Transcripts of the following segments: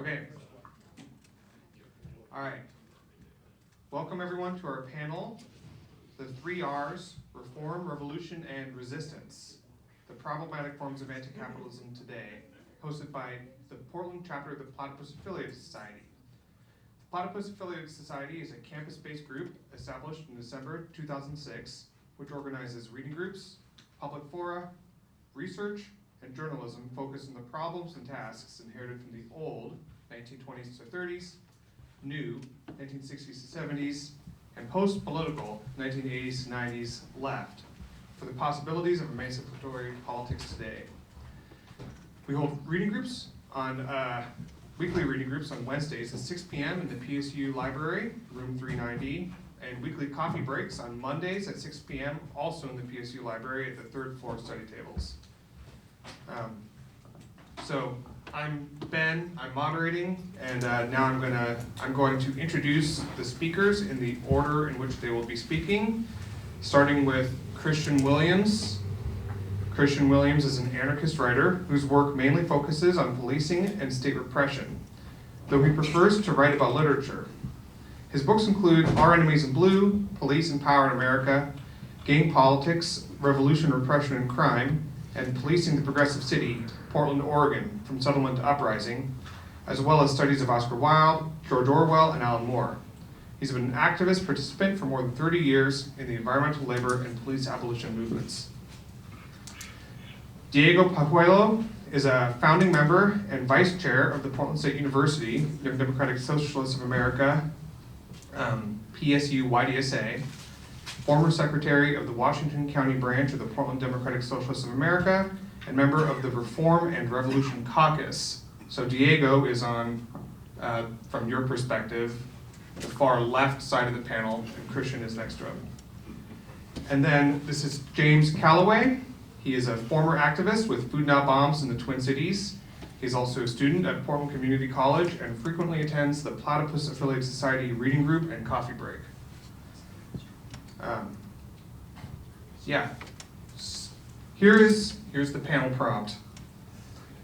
Okay. All right. Welcome everyone to our panel, the 3 R's, Reform, Revolution, and Resistance, the problematic forms of anti-capitalism today, hosted by the Portland chapter of the Platypus Affiliated Society. The Platypus Affiliated Society is a campus-based group established in December 2006, which organizes reading groups, public fora, research, and journalism focused on the problems and tasks inherited from the old 1920s to 30s, new 1960s to 70s, and post-political 1980s to 90s left for the possibilities of emancipatory politics today. We hold reading groups on weekly reading groups on Wednesdays at 6 p.m. in the PSU library, room 390, and weekly coffee breaks on Mondays at 6 p.m. also in the PSU library at the third floor study tables. So I'm Ben, I'm moderating, and now I'm going to introduce the speakers in the order in which they will be speaking, starting with Kristian Williams. Kristian Williams is an anarchist writer whose work mainly focuses on policing and state repression, though he prefers to write about literature. His books include Our Enemies in Blue, Police and Power in America, Gang Politics, Revolution, Repression, and Crime, and Policing the Progressive City, Portland, Oregon, From Settlement to Uprising, as well as studies of Oscar Wilde, George Orwell, and Alan Moore. He's been an activist participant for more than 30 years in the environmental, labor, and police abolition movements. Diego Pajuelo is a founding member and vice chair of the Portland State University, Young Democratic Socialists of America, PSU-YDSA, former secretary of the Washington County branch of the Portland Democratic Socialists of America, and member of the Reform and Revolution Caucus. So Diego is on, from your perspective, the far left side of the panel, and Kristian is next to him. And then this is James Calloway. He is a former activist with Food Not Bombs in the Twin Cities. He's also a student at Portland Community College and frequently attends the Platypus Affiliated Society reading group and coffee break. Here's the panel prompt.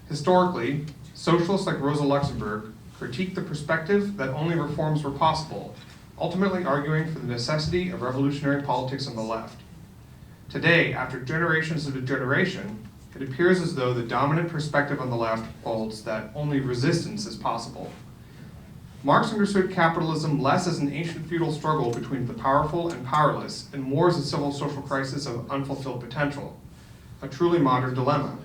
Historically, socialists like Rosa Luxemburg critiqued the perspective that only reforms were possible, ultimately arguing for the necessity of revolutionary politics on the left. Today, after generations of degeneration, it appears as though the dominant perspective on the left holds that only resistance is possible. Marx understood capitalism less as an ancient feudal struggle between the powerful and powerless, and more as a civil social crisis of unfulfilled potential, a truly modern dilemma.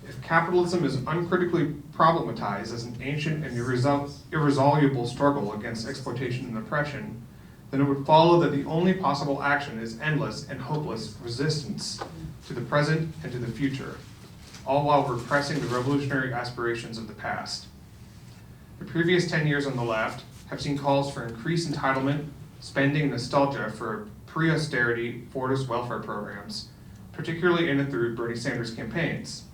If capitalism is uncritically problematized as an ancient and irresoluble struggle against exploitation and oppression, then it would follow that the only possible action is endless and hopeless resistance to the present and to the future, all while repressing the revolutionary aspirations of the past. The previous 10 years on the left have seen calls for increased entitlement, spending, and nostalgia for pre-austerity Fordist welfare programs, particularly in and through Bernie Sanders campaigns.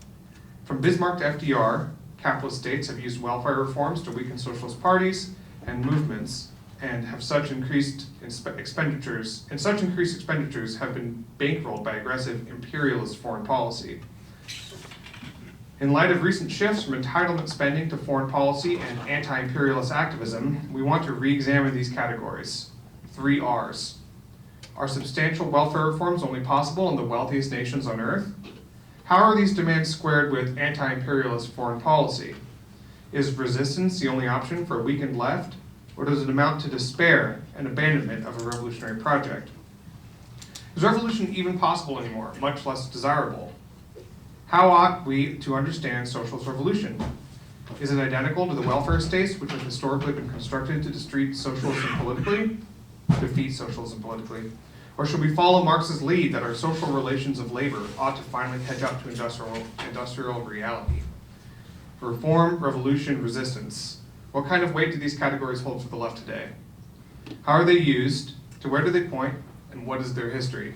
From Bismarck to FDR, capitalist states have used welfare reforms to weaken socialist parties and movements, and have such increased expenditures have been bankrolled by aggressive imperialist foreign policy. In light of recent shifts from entitlement spending to foreign policy and anti-imperialist activism, we want to re-examine these categories. 3 R's. Are substantial welfare reforms only possible in the wealthiest nations on earth? How are these demands squared with anti-imperialist foreign policy? Is resistance the only option for a weakened left, or does it amount to despair and abandonment of a revolutionary project? Is revolution even possible anymore, much less desirable? How ought we to understand socialist revolution? Is it identical to the welfare states which have historically been constructed to defeat socialism politically? Or should we follow Marx's lead that our social relations of labor ought to finally catch up to industrial reality? Reform, revolution, resistance. What kind of weight do these categories hold for the left today? How are they used? To where do they point? And what is their history?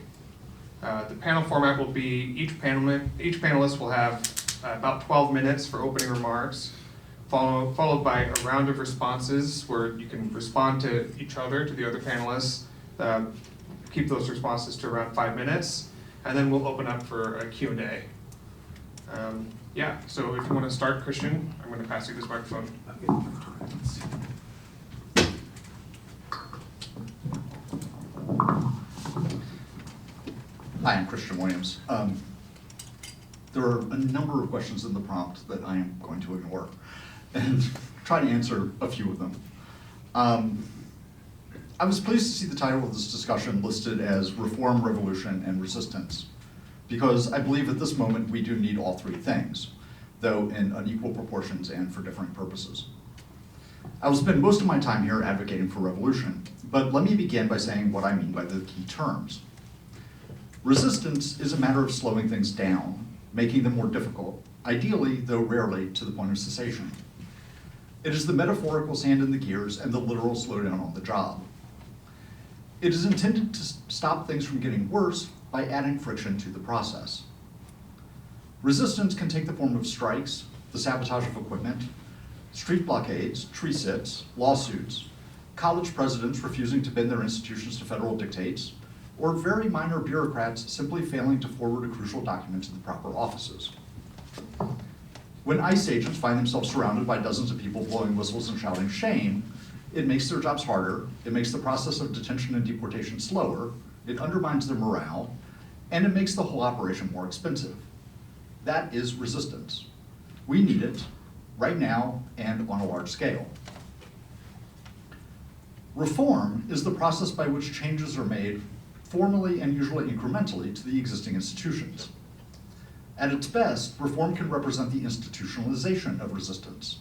The panel format will be each panelist will have about 12 minutes for opening remarks, followed by a round of responses where you can respond to each other, to the other panelists, keep those responses to around 5 minutes, and then we'll open up for a Q&A. Yeah, so if you want to start, Kristian, I'm going to pass you this microphone. Hi, I'm Kristian Williams. There are a number of questions in the prompt that I am going to ignore and try to answer a few of them. I was pleased to see the title of this discussion listed as Reform, Revolution, and Resistance, because I believe at this moment we do need all three things, though in unequal proportions and for different purposes. I will spend most of my time here advocating for revolution, but let me begin by saying what I mean by the key terms. Resistance is a matter of slowing things down, making them more difficult, ideally, though rarely, to the point of cessation. It is the metaphorical sand in the gears and the literal slowdown on the job. It is intended to stop things from getting worse by adding friction to the process. Resistance can take the form of strikes, the sabotage of equipment, street blockades, tree sits, lawsuits, college presidents refusing to bend their institutions to federal dictates, or very minor bureaucrats simply failing to forward a crucial document to the proper offices. When ICE agents find themselves surrounded by dozens of people blowing whistles and shouting shame, it makes their jobs harder, it makes the process of detention and deportation slower, it undermines their morale, and it makes the whole operation more expensive. That is resistance. We need it, right now and on a large scale. Reform is the process by which changes are made formally and usually incrementally to the existing institutions. At its best, reform can represent the institutionalization of resistance.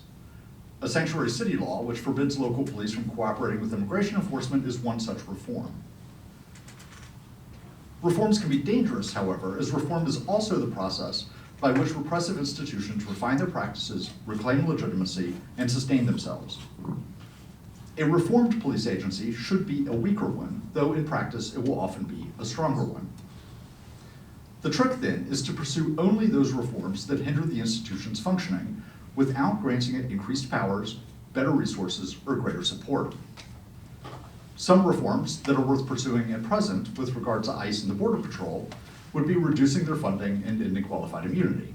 A sanctuary city law, which forbids local police from cooperating with immigration enforcement, is one such reform. Reforms can be dangerous, however, as reform is also the process by which repressive institutions refine their practices, reclaim legitimacy, and sustain themselves. A reformed police agency should be a weaker one, though in practice it will often be a stronger one. The trick then is to pursue only those reforms that hinder the institution's functioning without granting it increased powers, better resources, or greater support. Some reforms that are worth pursuing at present with regard to ICE and the Border Patrol would be reducing their funding and ending qualified immunity.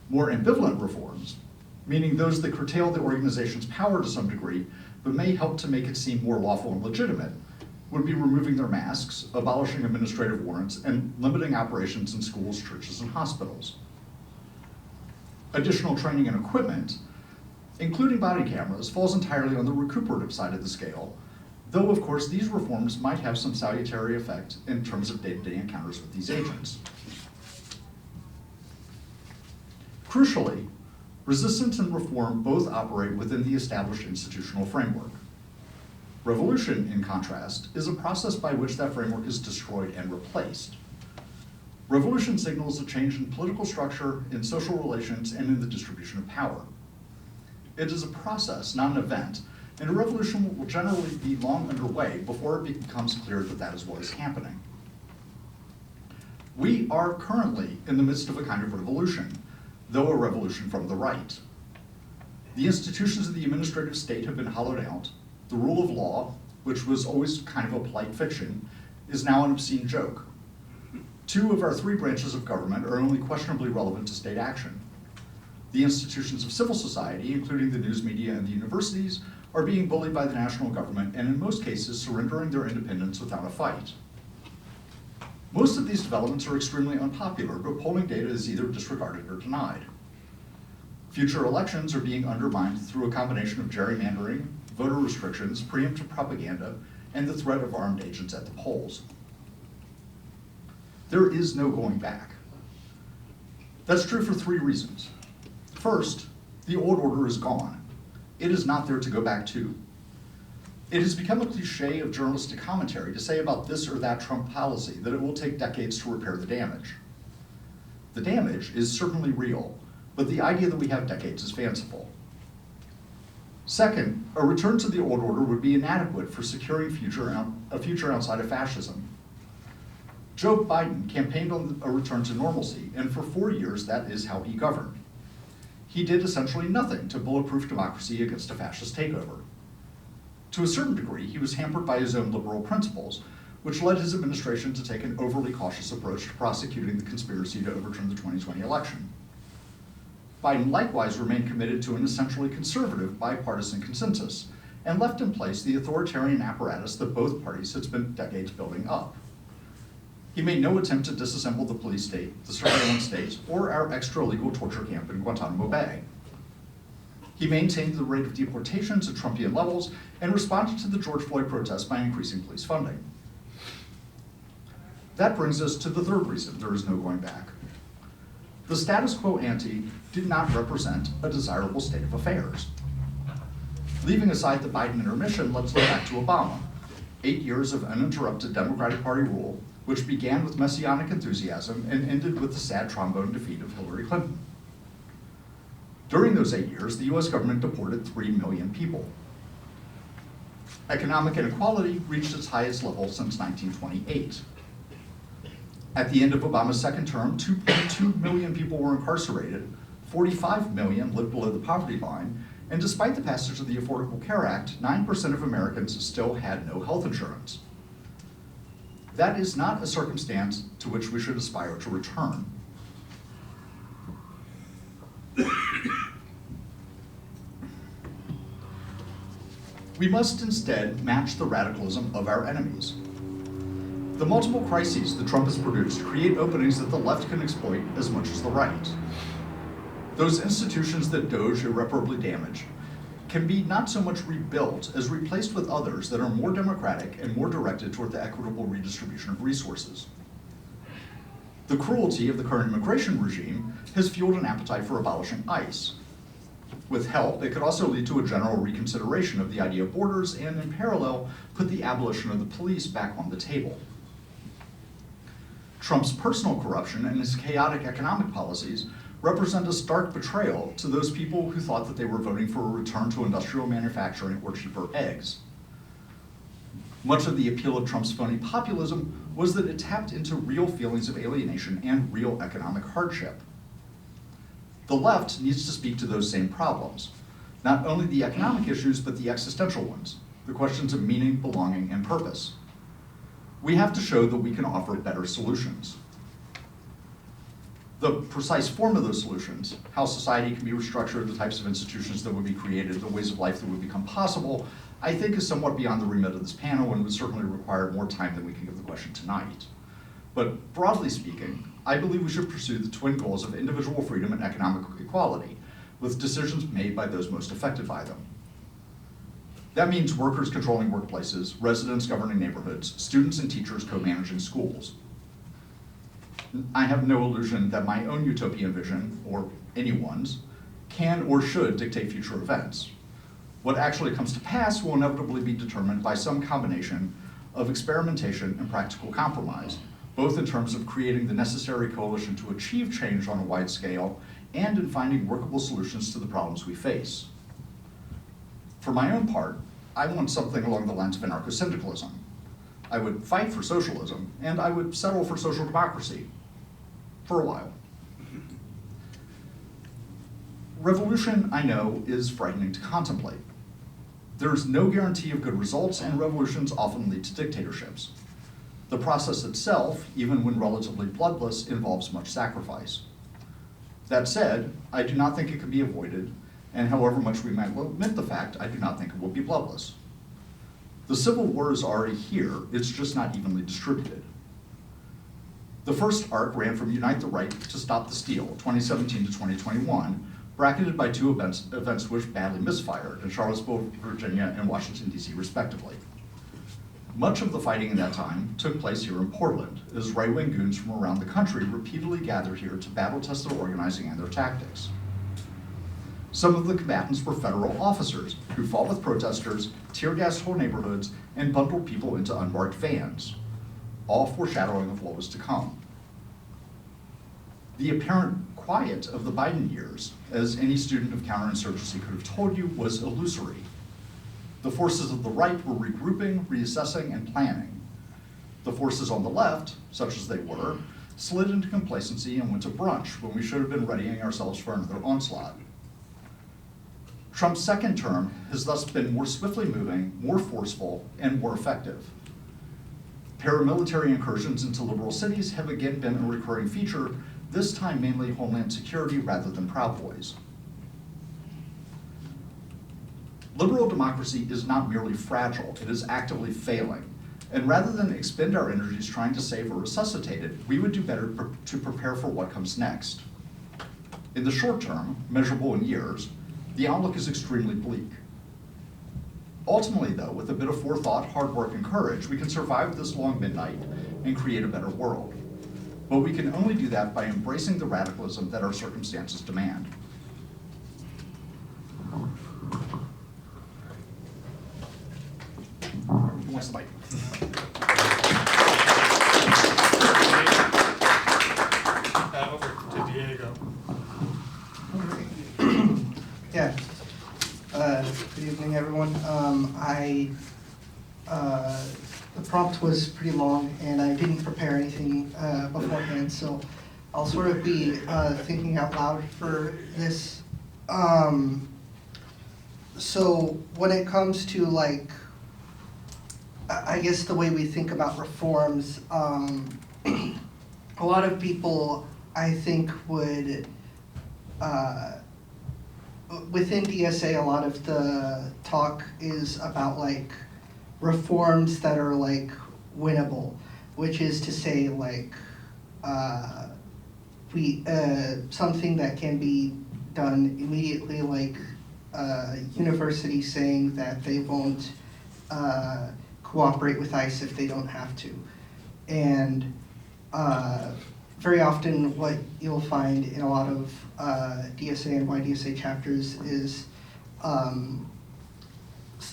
More ambivalent reforms, meaning those that curtail the organization's power to some degree, but may help to make it seem more lawful and legitimate, would be removing their masks, abolishing administrative warrants, and limiting operations in schools, churches, and hospitals. Additional training and equipment, including body cameras, falls entirely on the recuperative side of the scale, though of course these reforms might have some salutary effect in terms of day-to-day encounters with these agents. Crucially, resistance and reform both operate within the established institutional framework. Revolution, in contrast, is a process by which that framework is destroyed and replaced. Revolution signals a change in political structure, in social relations, and in the distribution of power. It is a process, not an event, and a revolution will generally be long underway before it becomes clear that that is what is happening. We are currently in the midst of a kind of revolution, though a revolution from the right. The institutions of the administrative state have been hollowed out. The rule of law, which was always kind of a polite fiction, is now an obscene joke. 2 of our 3 branches of government are only questionably relevant to state action. The institutions of civil society, including the news media and the universities, are being bullied by the national government and in most cases surrendering their independence without a fight. Most of these developments are extremely unpopular, but polling data is either disregarded or denied. Future elections are being undermined through a combination of gerrymandering, voter restrictions, preemptive propaganda, and the threat of armed agents at the polls. There is no going back. That's true for 3 reasons. First, the old order is gone. It is not there to go back to. It has become a cliche of journalistic commentary to say about this or that Trump policy that it will take decades to repair the damage. The damage is certainly real, but the idea that we have decades is fanciful. Second, a return to the old order would be inadequate for securing a future outside of fascism. Joe Biden campaigned on a return to normalcy, and for 4 years that is how he governed. He did essentially nothing to bulletproof democracy against a fascist takeover. To a certain degree, he was hampered by his own liberal principles, which led his administration to take an overly cautious approach to prosecuting the conspiracy to overturn the 2020 election. Biden likewise remained committed to an essentially conservative bipartisan consensus and left in place the authoritarian apparatus that both parties had spent decades building up. He made no attempt to disassemble the police state, the surveillance state, or our extra-legal torture camp in Guantanamo Bay. He maintained the rate of deportations at Trumpian levels and responded to the George Floyd protests by increasing police funding. That brings us to the third reason there is no going back. The status quo ante did not represent a desirable state of affairs. Leaving aside the Biden intermission, let's look back to Obama. 8 years of uninterrupted Democratic Party rule, which began with messianic enthusiasm and ended with the sad trombone defeat of Hillary Clinton. During those 8 years, the US government deported 3 million people. Economic inequality reached its highest level since 1928. At the end of Obama's second term, 2.2 million people were incarcerated, 45 million lived below the poverty line, and despite the passage of the Affordable Care Act, 9% of Americans still had no health insurance. That is not a circumstance to which we should aspire to return. We must instead match the radicalism of our enemies. The multiple crises that Trump has produced create openings that the left can exploit as much as the right. Those institutions that Doge irreparably damage can be not so much rebuilt as replaced with others that are more democratic and more directed toward the equitable redistribution of resources. The cruelty of the current immigration regime has fueled an appetite for abolishing ICE. With help, it could also lead to a general reconsideration of the idea of borders and, in parallel, put the abolition of the police back on the table. Trump's personal corruption and his chaotic economic policies represent a stark betrayal to those people who thought that they were voting for a return to industrial manufacturing or cheaper eggs. Much of the appeal of Trump's phony populism was that it tapped into real feelings of alienation and real economic hardship. The left needs to speak to those same problems, not only the economic issues, but the existential ones, the questions of meaning, belonging, and purpose. We have to show that we can offer better solutions. The precise form of those solutions, how society can be restructured, the types of institutions that would be created, the ways of life that would become possible, I think is somewhat beyond the remit of this panel and would certainly require more time than we can give the question tonight. But broadly speaking, I believe we should pursue the twin goals of individual freedom and economic equality, with decisions made by those most affected by them. That means workers controlling workplaces, residents governing neighborhoods, students and teachers co-managing schools. I have no illusion that my own utopian vision, or anyone's, can or should dictate future events. What actually comes to pass will inevitably be determined by some combination of experimentation and practical compromise, both in terms of creating the necessary coalition to achieve change on a wide scale and in finding workable solutions to the problems we face. For my own part, I want something along the lines of anarcho-syndicalism. I would fight for socialism, and I would settle for social democracy, for a while. Revolution, I know, is frightening to contemplate. There's no guarantee of good results, and revolutions often lead to dictatorships. The process itself, even when relatively bloodless, involves much sacrifice. That said, I do not think it can be avoided, and however much we might lament the fact, I do not think it will be bloodless. The Civil War is already here, it's just not evenly distributed. The first arc ran from Unite the Right to Stop the Steal, 2017 to 2021, bracketed by two events which badly misfired in Charlottesville, Virginia, and Washington, D.C. respectively. Much of the fighting in that time took place here in Portland, as right-wing goons from around the country repeatedly gathered here to battle-test their organizing and their tactics. Some of the combatants were federal officers who fought with protesters, tear-gassed whole neighborhoods, and bundled people into unmarked vans, all foreshadowing of what was to come. The apparent quiet of the Biden years, as any student of counterinsurgency could have told you, was illusory. The forces of the right were regrouping, reassessing, and planning. The forces on the left, such as they were, slid into complacency and went to brunch when we should have been readying ourselves for another onslaught. Trump's second term has thus been more swiftly moving, more forceful, and more effective. Paramilitary incursions into liberal cities have again been a recurring feature, this time mainly homeland security rather than Proud Boys. Liberal democracy is not merely fragile, it is actively failing. And rather than expend our energies trying to save or resuscitate it, we would do better to prepare for what comes next. In the short term, measurable in years, the outlook is extremely bleak. Ultimately, though, with a bit of forethought, hard work, and courage, we can survive this long midnight and create a better world. But we can only do that by embracing the radicalism that our circumstances demand. Who wants the mic? Over to Diego. Yeah. Good evening, everyone. The prompt was pretty long, and I didn't prepare anything beforehand, so I'll sort of be thinking out loud for this. So when it comes to, like, I guess the way we think about reforms, a lot of people, I think, would, within DSA, a lot of the talk is about, like, reforms that are, like, winnable, which is to say, like, something that can be done immediately, like university saying that they won't cooperate with ICE if they don't have to. And very often what you'll find in a lot of DSA and YDSA chapters is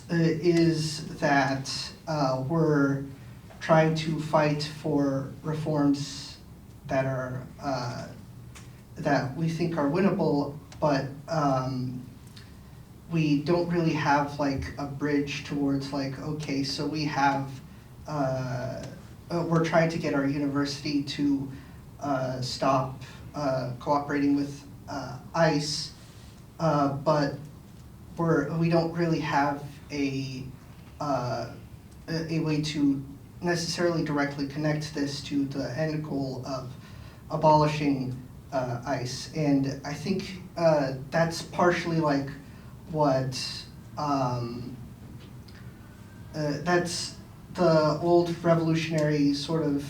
that we're trying to fight for reforms that are that we think are winnable, but we don't really have, like, a bridge towards, like, okay, so we have we're trying to get our university to stop cooperating with ICE, but we don't really have a way to necessarily directly connect this to the end goal of abolishing ICE. And I think that's partially, like, what that's the old revolutionary sort of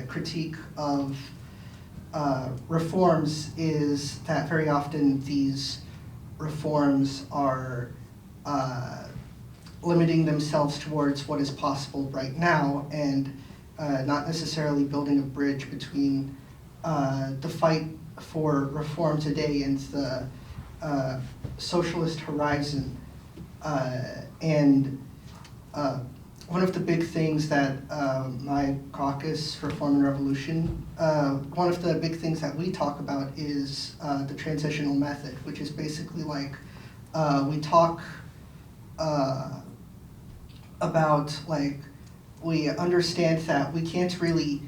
critique of reforms, is that very often these reforms are limiting themselves towards what is possible right now, and not necessarily building a bridge between the fight for reform today and the socialist horizon. And one of the big things that my caucus, Reform and Revolution, one of the big things that we talk about is the transitional method, which is basically like we talk about, like, we understand that we can't be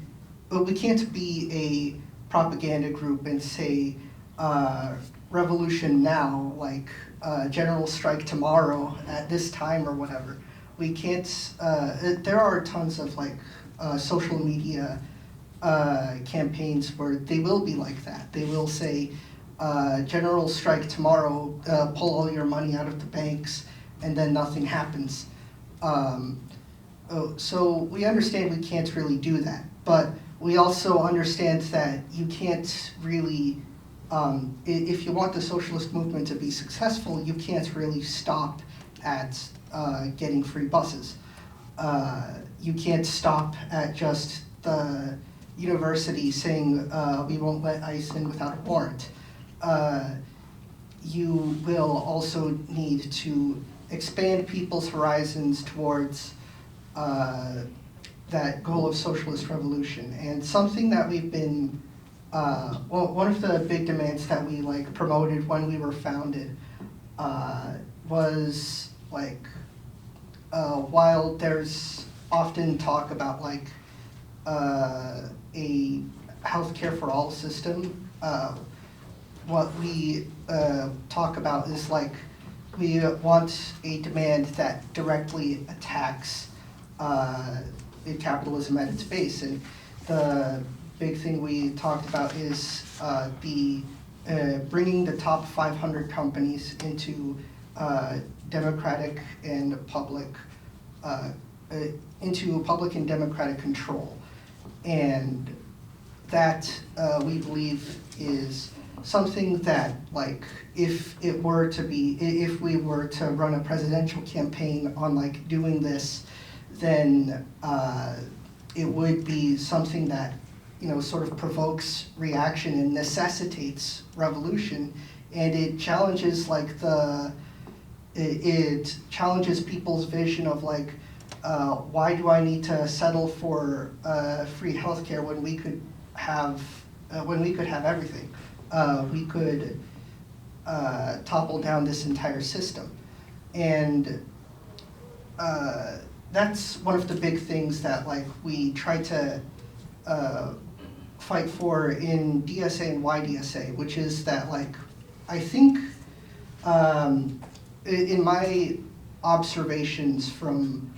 a propaganda group and say revolution now, like general strike tomorrow at this time or whatever. We can't, there are tons of, like, social media campaigns where they will be like that. They will say, general strike tomorrow, pull all your money out of the banks, and then nothing happens. So we understand we can't really do that, but we also understand that you can't really, if you want the socialist movement to be successful, you can't really stop at getting free buses. You can't stop at just the university saying we won't let ICE in without a warrant. You will also need to expand people's horizons towards that goal of socialist revolution. And something that we've been, one of the big demands that we, like, promoted when we were founded was, like, while there's often talk about, like, a healthcare for all system, what we talk about is, like, we want a demand that directly attacks capitalism at its base. And the big thing we talked about is bringing the top 500 companies into democratic and public and democratic control. And that we believe is something that, like, if we were to run a presidential campaign on like doing this, then it would be something that, you know, sort of provokes reaction and necessitates revolution, and it challenges like it challenges people's vision of like, why do I need to settle for free healthcare when we could have everything? We could topple down this entire system, and that's one of the big things that like we try to fight for in DSA and YDSA, which is that like I think in my observations from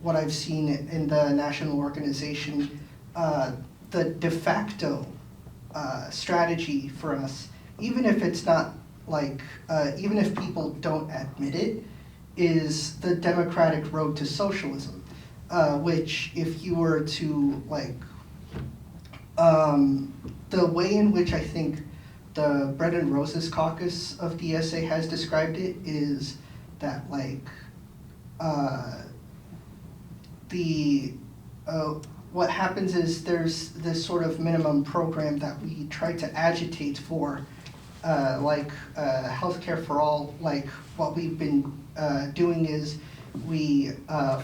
what I've seen in the national organization, the de facto strategy for us, even if it's not like, even if people don't admit it, is the democratic road to socialism, which if you were to like, the way in which I think the Bread and Roses caucus of DSA has described it is that like, what happens is there's this sort of minimum program that we try to agitate for, like healthcare for all. Like what we've been doing is we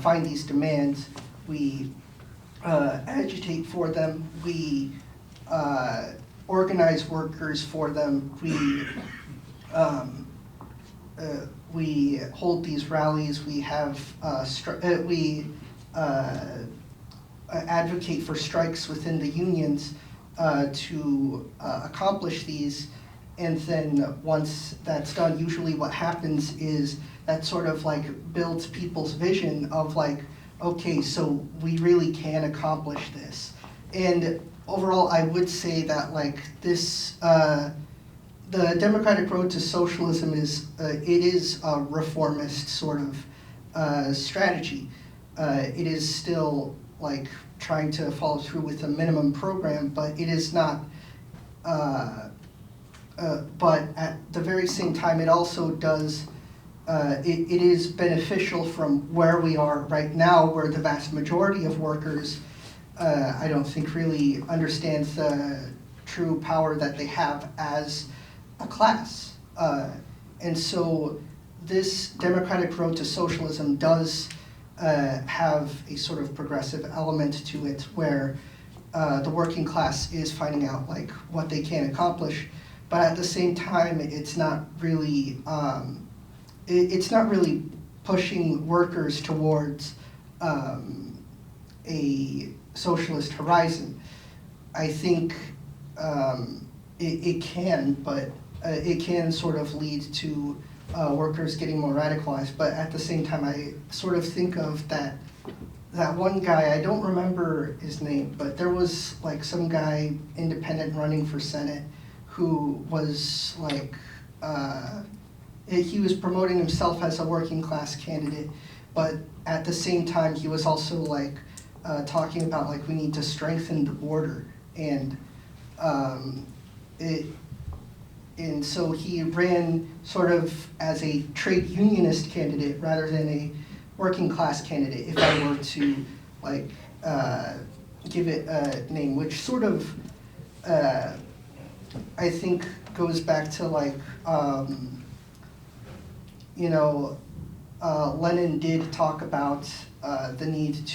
find these demands, we agitate for them, we organize workers for them, we hold these rallies, we have advocate for strikes within the unions to accomplish these. And then once that's done, usually what happens is that sort of like builds people's vision of like, okay, so we really can accomplish this. And overall, I would say that like this, the democratic road to socialism is, it is a reformist sort of strategy. It is still like trying to follow through with a minimum program, but it is not, but at the very same time, it also does, it is beneficial from where we are right now, where the vast majority of workers, I don't think really understands the true power that they have as a class. And so this democratic road to socialism does have a sort of progressive element to it, where the working class is finding out like what they can accomplish, but at the same time, it's not really pushing workers towards a socialist horizon. I think it can, but it can sort of lead to workers getting more radicalized. But at the same time, I sort of think of that one guy, I don't remember his name, but there was like some guy independent running for Senate who was like, he was promoting himself as a working class candidate, but at the same time, he was also like talking about like we need to strengthen the border, and and so he ran sort of as a trade unionist candidate rather than a working class candidate, if I were to like give it a name, which sort of I think goes back to like, you know, Lenin did talk about the need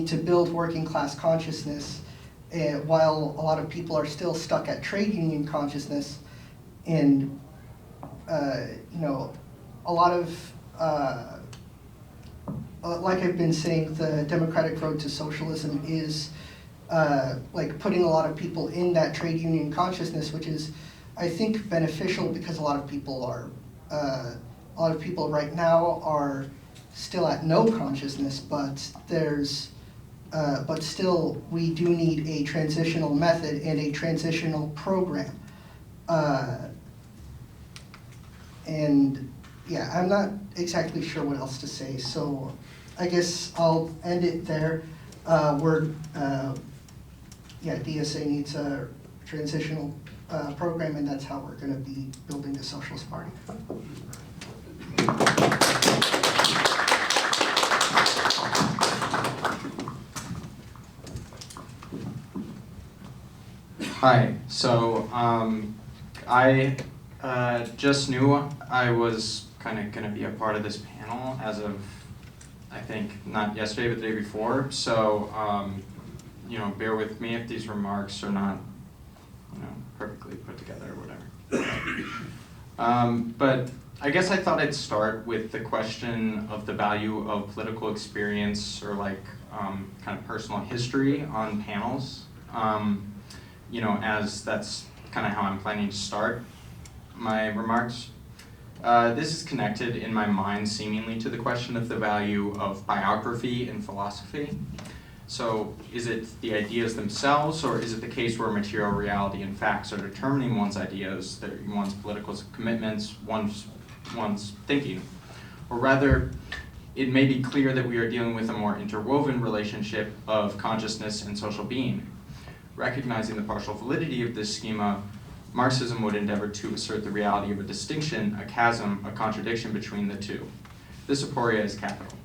to build working class consciousness, while a lot of people are still stuck at trade union consciousness. And you know, a lot of like I've been saying, the democratic road to socialism is like putting a lot of people in that trade union consciousness, which is, I think, beneficial because a lot of people are a lot of people right now are still at no consciousness, but but still we do need a transitional method and a transitional program. And yeah, I'm not exactly sure what else to say, so I guess I'll end it there. DSA needs a transitional program, and that's how we're going to be building the Socialist Party. Hi, so I just knew I was kind of going to be a part of this panel as of, I think, not yesterday, but the day before. So, bear with me if these remarks are not, perfectly put together or whatever. But I guess I thought I'd start with the question of the value of political experience or kind of personal history on panels. As that's kind of how I'm planning to start my remarks. This is connected in my mind seemingly to the question of the value of biography in philosophy. So is it the ideas themselves, or is it the case where material reality and facts are determining one's ideas, one's political commitments, one's thinking? Or rather, it may be clear that we are dealing with a more interwoven relationship of consciousness and social being. Recognizing the partial validity of this schema, Marxism would endeavor to assert the reality of a distinction, a chasm, a contradiction between the two. This aporia is capital.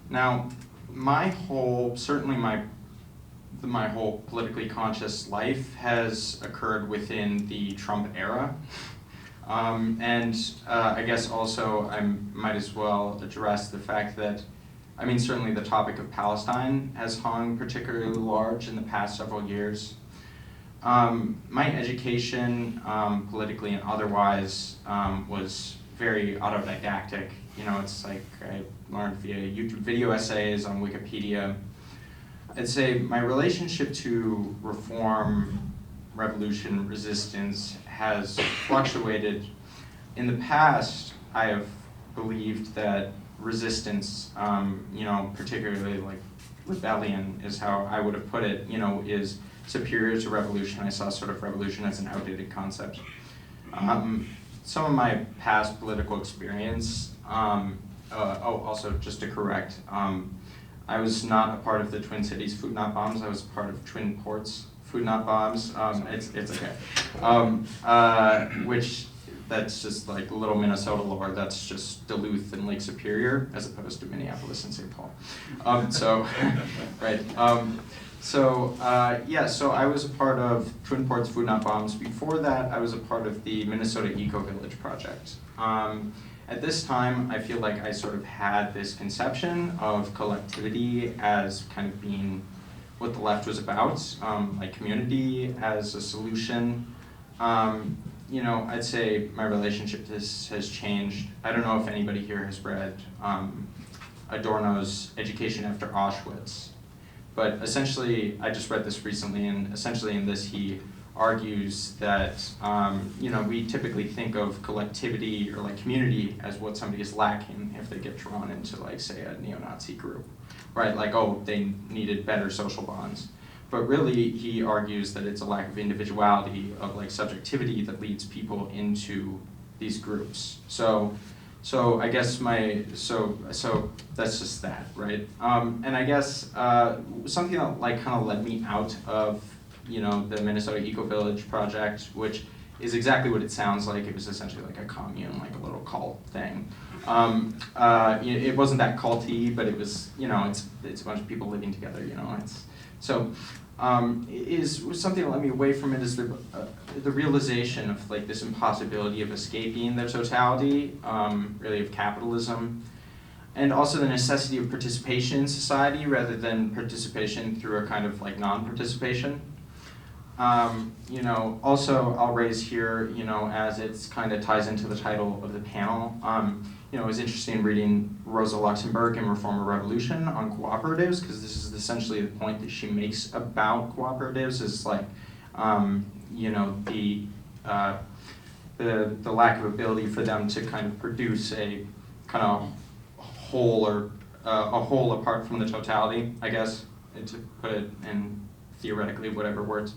Now, my whole politically conscious life has occurred within the Trump era. I guess also I might as well address the fact that, certainly the topic of Palestine has hung particularly large in the past several years. My education, politically and otherwise, was very autodidactic. It's like I learned via YouTube video essays on Wikipedia. I'd say my relationship to reform, revolution, resistance has fluctuated. In the past, I have believed that resistance, particularly like rebellion is how I would have put it, is superior to revolution. I saw sort of revolution as an outdated concept. Some of my past political experience, also just to correct, I was not a part of the Twin Cities food not bombs. I was part of Twin Ports food not bombs. It's okay. Which that's just like little Minnesota lore. That's just Duluth and Lake Superior as opposed to Minneapolis and St. Paul. Right. So I was a part of Twin Ports Food Not Bombs. Before that, I was a part of the Minnesota Eco Village Project. At this time, I feel like I sort of had this conception of collectivity as kind of being what the left was about, like community as a solution. I'd say my relationship to this has changed. I don't know if anybody here has read Adorno's Education After Auschwitz. But essentially, I just read this recently, and essentially in this he argues that we typically think of collectivity or like community as what somebody is lacking if they get drawn into like say a neo-Nazi group, right? Like, oh, they needed better social bonds. But really, he argues that it's a lack of individuality, of like subjectivity that leads people into these groups. So I guess so that's just that, right? And I guess something that like kind of led me out of the Minnesota Eco Village Project, which is exactly what it sounds like. It was essentially like a commune, like a little cult thing. It wasn't that culty, but it was it's a bunch of people living together. Is something that led me away from it is the realization of like this impossibility of escaping the totality, really of capitalism, and also the necessity of participation in society rather than participation through a kind of like non-participation. Also I'll raise here, as it's kind of ties into the title of the panel, it was interesting reading Rosa Luxemburg in Reform or Revolution on cooperatives, because this is essentially the point that she makes about cooperatives is like, the lack of ability for them to kind of produce a kind of whole or a whole apart from the totality, I guess, to put it in theoretically whatever words.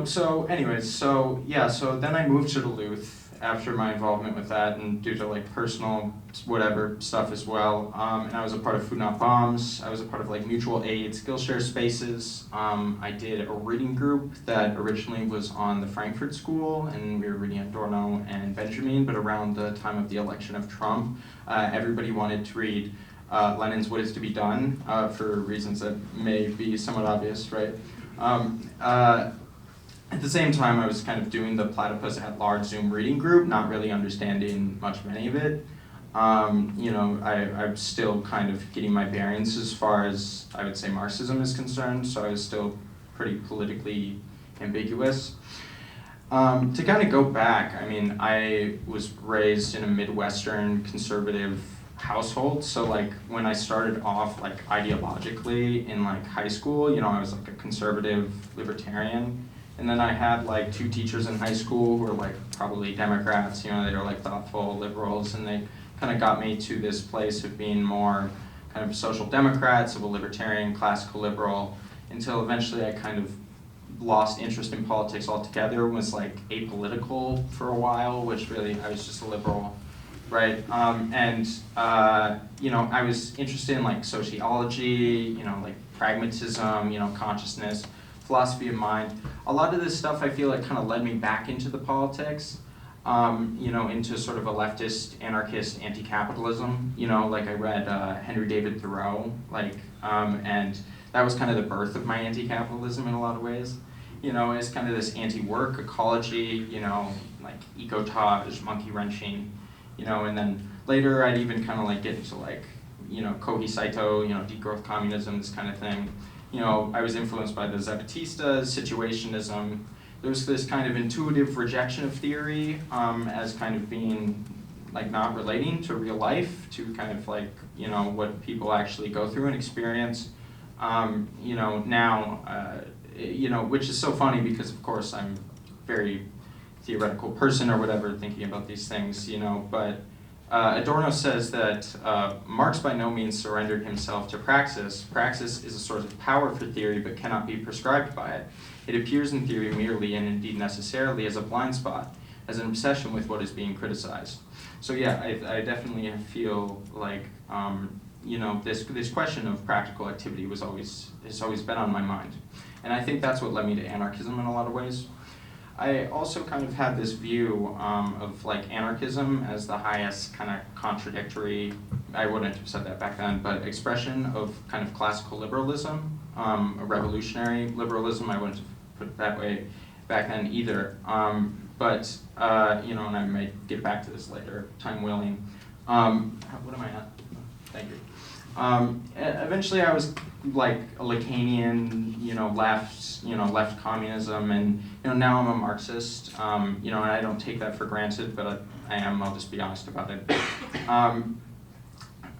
So anyways, so then I moved to Duluth after my involvement with that and due to like personal whatever stuff as well. And I was a part of Food Not Bombs. I was a part of like mutual aid, Skillshare spaces. I did a reading group that originally was on the Frankfurt School, and we were reading Adorno and Benjamin, but around the time of the election of Trump, everybody wanted to read Lenin's What Is to Be Done for reasons that may be somewhat obvious, right? At the same time, I was kind of doing the Platypus at Large Zoom reading group, not really understanding much of any of it. I'm still kind of getting my bearings as far as, I would say, Marxism is concerned, so I was still pretty politically ambiguous. To kind of go back, I mean, I was raised in a Midwestern conservative household, so like when I started off like ideologically in like high school, I was like a conservative libertarian. And then I had like 2 teachers in high school who were like probably Democrats, they were like thoughtful liberals, and they kind of got me to this place of being more kind of social democrat, civil libertarian, classical liberal, until eventually I kind of lost interest in politics altogether, was like apolitical for a while, which really I was just a liberal, right? I was interested in like sociology, like pragmatism, consciousness, philosophy of mind. A lot of this stuff I feel like kind of led me back into the politics, into sort of a leftist, anarchist, anti-capitalism. Like I read Henry David Thoreau, and that was kind of the birth of my anti-capitalism in a lot of ways. It's kind of this anti-work ecology, like ecotage, monkey wrenching, and then later I'd even kind of like get into like, Kohei Saito, degrowth communism, this kind of thing. I was influenced by the Zapatistas, situationism. There was this kind of intuitive rejection of theory as kind of being like not relating to real life, to kind of like, what people actually go through and experience. Which is so funny because of course I'm a very theoretical person or whatever thinking about these things, but Adorno says that Marx by no means surrendered himself to praxis. Praxis is a source of power for theory but cannot be prescribed by it. It appears in theory merely and indeed necessarily as a blind spot, as an obsession with what is being criticized. So yeah, I definitely feel like this question of practical activity has always been on my mind. And I think that's what led me to anarchism in a lot of ways. I also kind of had this view of like anarchism as the highest kind of contradictory, I wouldn't have said that back then, but expression of kind of classical liberalism, a revolutionary liberalism. I wouldn't have put it that way back then either. And I might get back to this later, time willing. What am I at? Thank you. Eventually I was like a Lacanian, left communism, and now I'm a Marxist, and I don't take that for granted, but I am, I'll just be honest about it.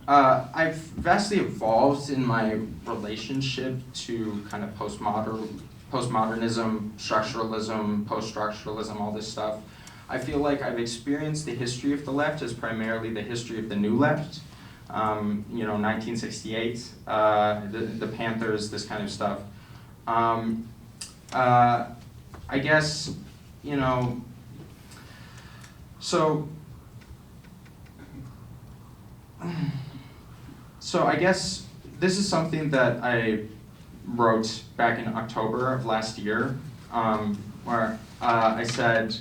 I've vastly evolved in my relationship to kind of postmodernism, structuralism, post-structuralism, all this stuff. I feel like I've experienced the history of the left as primarily the history of the new left. 1968, the Panthers, this kind of stuff. I guess, so I guess this is something that I wrote back in October of last year, where I said,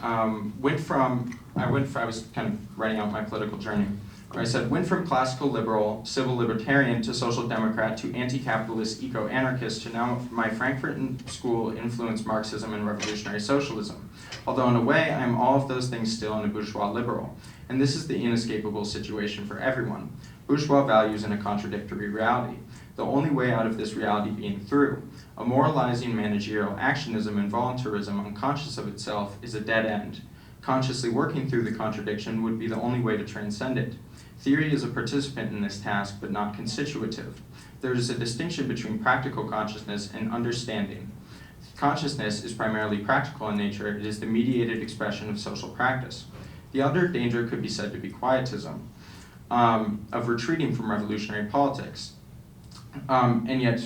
I was kind of writing out my political journey. I said, went from classical liberal, civil libertarian to social democrat to anti-capitalist eco-anarchist to now my Frankfurt School influenced Marxism and revolutionary socialism. Although in a way, I am all of those things still in a bourgeois liberal. And this is the inescapable situation for everyone. Bourgeois values in a contradictory reality. The only way out of this reality being through. A moralizing managerial actionism and voluntarism unconscious of itself is a dead end. Consciously working through the contradiction would be the only way to transcend it. Theory is a participant in this task, but not constitutive. There is a distinction between practical consciousness and understanding. Consciousness is primarily practical in nature. It is the mediated expression of social practice. The other danger could be said to be quietism, of retreating from revolutionary politics. And yet,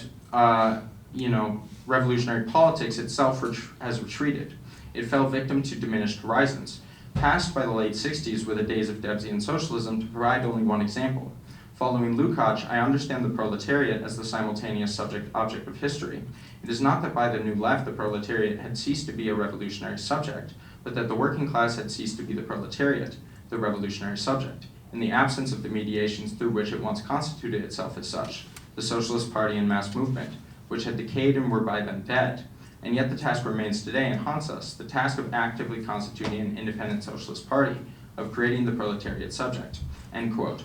revolutionary politics itself has retreated. It fell victim to diminished horizons. Passed by the late 60s were the days of Debsian socialism, to provide only one example. Following Lukács, I understand the proletariat as the simultaneous subject-object of history. It is not that by the New Left the proletariat had ceased to be a revolutionary subject, but that the working class had ceased to be the proletariat, the revolutionary subject, in the absence of the mediations through which it once constituted itself as such, the Socialist Party and mass movement, which had decayed and were by then dead. And yet the task remains today and haunts us, the task of actively constituting an independent socialist party, of creating the proletariat subject." End quote.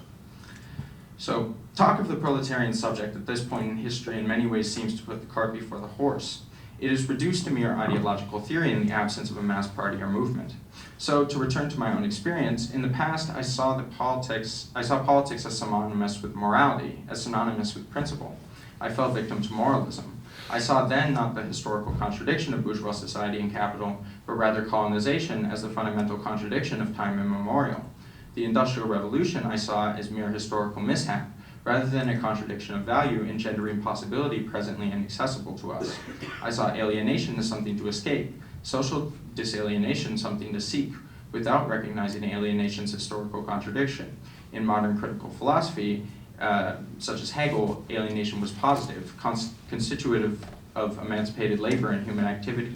So, talk of the proletarian subject at this point in history in many ways seems to put the cart before the horse. It is reduced to mere ideological theory in the absence of a mass party or movement. So, to return to my own experience, in the past I saw politics as synonymous with morality, as synonymous with principle. I fell victim to moralism. I saw then not the historical contradiction of bourgeois society and capital, but rather colonization as the fundamental contradiction of time immemorial. The Industrial Revolution I saw as mere historical mishap, rather than a contradiction of value engendering possibility presently inaccessible to us. I saw alienation as something to escape, social disalienation something to seek, without recognizing alienation's historical contradiction. In modern critical philosophy, such as Hegel, alienation was positive, constitutive of emancipated labor and human activity.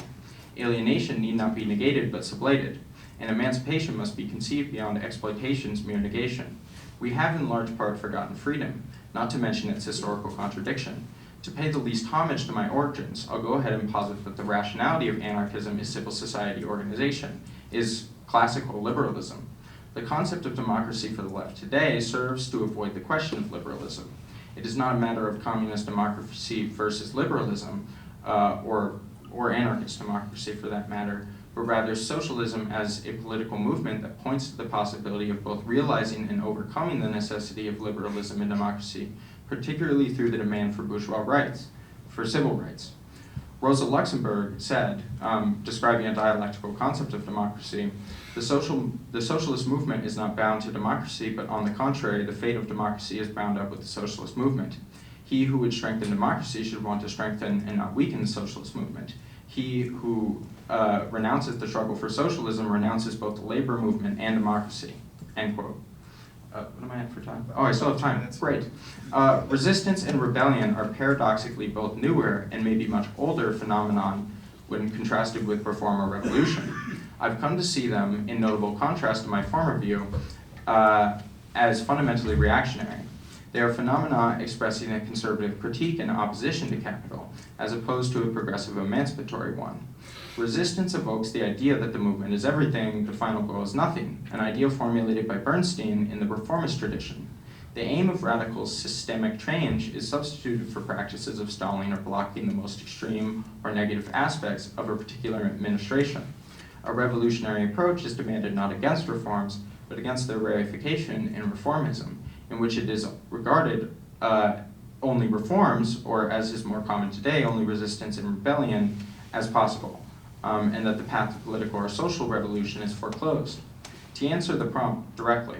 Alienation need not be negated but sublated, and emancipation must be conceived beyond exploitation's mere negation. We have in large part forgotten freedom, not to mention its historical contradiction. To pay the least homage to my origins, I'll go ahead and posit that the rationality of anarchism is civil society organization, is classical liberalism. The concept of democracy for the left today serves to avoid the question of liberalism. It is not a matter of communist democracy versus liberalism, or anarchist democracy for that matter, but rather socialism as a political movement that points to the possibility of both realizing and overcoming the necessity of liberalism and democracy, particularly through the demand for bourgeois rights, for civil rights. Rosa Luxemburg said, describing a dialectical concept of democracy, the socialist movement is not bound to democracy, but on the contrary, the fate of democracy is bound up with the socialist movement. He who would strengthen democracy should want to strengthen and not weaken the socialist movement. He who renounces the struggle for socialism renounces both the labor movement and democracy, end quote. What am I at for time? Oh, I still have time, great. Resistance and rebellion are paradoxically both newer and maybe much older phenomenon when contrasted with reform or revolution. I've come to see them, in notable contrast to my former view, as fundamentally reactionary. They are phenomena expressing a conservative critique and opposition to capital, as opposed to a progressive emancipatory one. Resistance evokes the idea that the movement is everything, the final goal is nothing, an idea formulated by Bernstein in the reformist tradition. The aim of radical systemic change is substituted for practices of stalling or blocking the most extreme or negative aspects of a particular administration. A revolutionary approach is demanded not against reforms, but against their reification in reformism, in which it is regarded only reforms, or as is more common today, only resistance and rebellion as possible, and that the path to political or social revolution is foreclosed. To answer the prompt directly,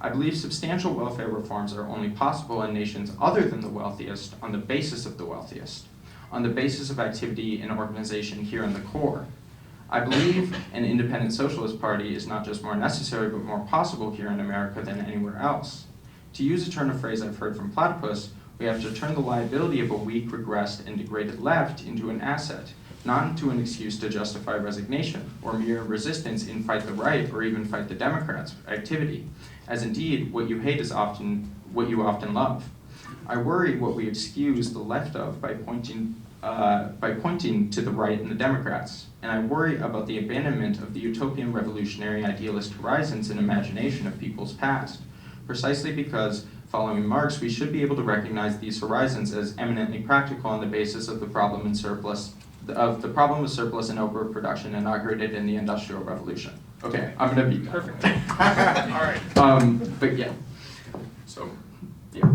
I believe substantial welfare reforms are only possible in nations other than the wealthiest on the basis of the wealthiest, on the basis of activity and organization here in the core. I believe an independent socialist party is not just more necessary but more possible here in America than anywhere else. To use a turn of phrase I've heard from Platypus, we have to turn the liability of a weak, regressed, and degraded left into an asset, not into an excuse to justify resignation or mere resistance in fight the right or even fight the Democrats' activity, as indeed what you hate is often what you often love. I worry what we excuse the left of by pointing to the right and the Democrats, and I worry about the abandonment of the utopian revolutionary idealist horizons and imagination of people's past, precisely because, following Marx, we should be able to recognize these horizons as eminently practical on the basis of the problem of surplus and overproduction inaugurated in the Industrial Revolution. Okay, I'm gonna beat that. Perfect. All right. But yeah, so, yeah.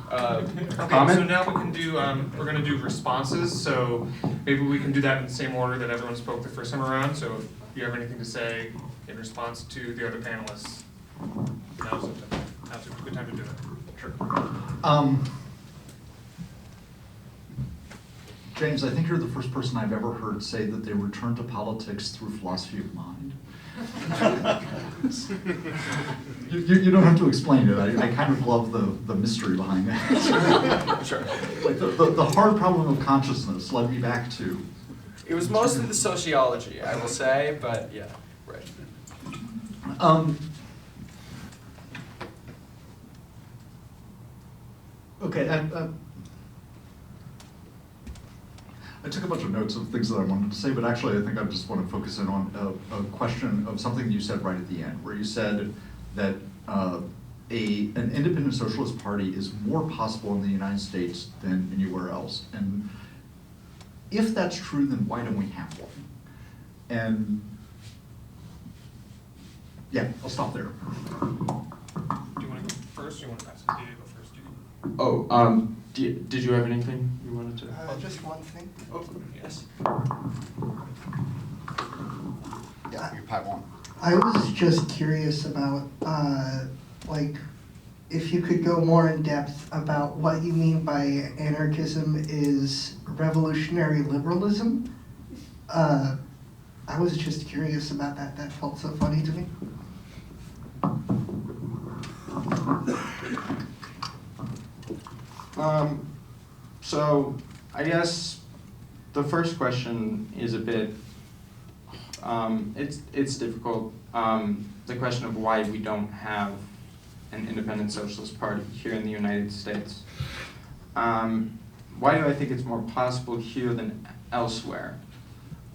Okay, so comment? now we can do, we're gonna do responses, so maybe we can do that in the same order that everyone spoke the first time around, so if you have anything to say in response to the other panelists, now's a good time to do it. Sure. James, I think you're the first person I've ever heard say that they return to politics through philosophy of mind. You don't have to explain it. I kind of love the mystery behind that. Sure. Like the hard problem of consciousness led me back to. It was mostly the sociology, I will say, but yeah, right. Okay, I took a bunch of notes of things that I wanted to say, but actually I think I just want to focus in on a question of something you said right at the end, where you said that an independent socialist party is more possible in the United States than anywhere else. And if that's true, then why don't we have one? And yeah, I'll stop there. Do you wanna go first, or you wanna pass it to Diego first? Oh, did you have anything you wanted to? Just one thing. Oh, yes. Yeah, You pipe on. I was just curious about, like, if you could go more in depth about what you mean by anarchism is revolutionary liberalism. I was just curious about that. That felt so funny to me. So I guess the first question is a bit, it's difficult. The question of why we don't have an independent socialist party here in the United States. Why do I think it's more possible here than elsewhere?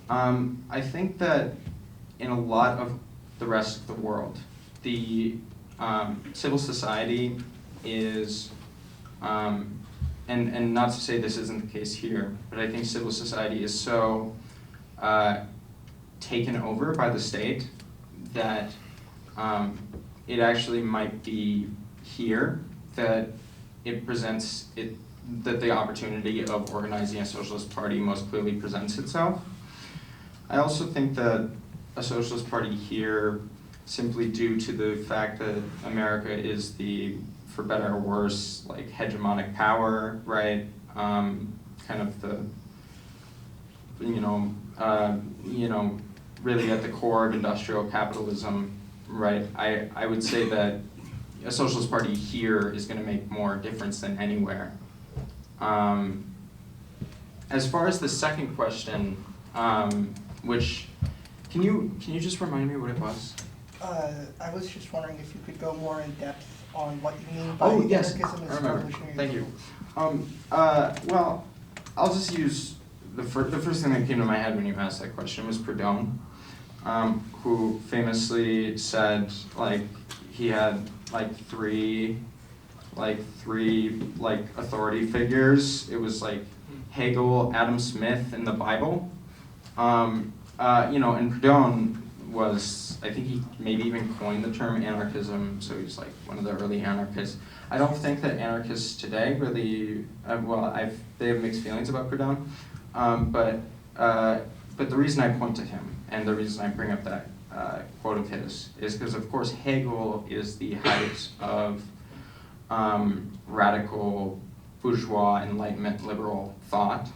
I think that in a lot of the rest of the world, the civil society is, and not to say this isn't the case here, but I think civil society is so taken over by the state that it actually might be here that it presents it, that the opportunity of organizing a socialist party most clearly presents itself. I also think that a socialist party here, simply due to the fact that America is the, for better or worse, like hegemonic power, right? Kind of the, really at the core of industrial capitalism, right? I would say that a socialist party here is going to make more difference than anywhere. As far as the second question, which, can you just remind me what it was? I was just wondering if you could go more in depth on what you mean by Oh, yes, anarchism I is remember. revolutionary Thank you. liberalism. Well, I'll just use the first thing that came to my head when you asked that question was Proudhon, who famously said, like, he had three authority figures. It was like Hegel, Adam Smith, and the Bible. And Proudhon was, I think he maybe even coined the term anarchism, so he's like one of the early anarchists. I don't think that anarchists today really, they have mixed feelings about Proudhon, but the reason I point to him, and the reason I bring up that quote of his, is because of course Hegel is the height of radical bourgeois Enlightenment liberal thought,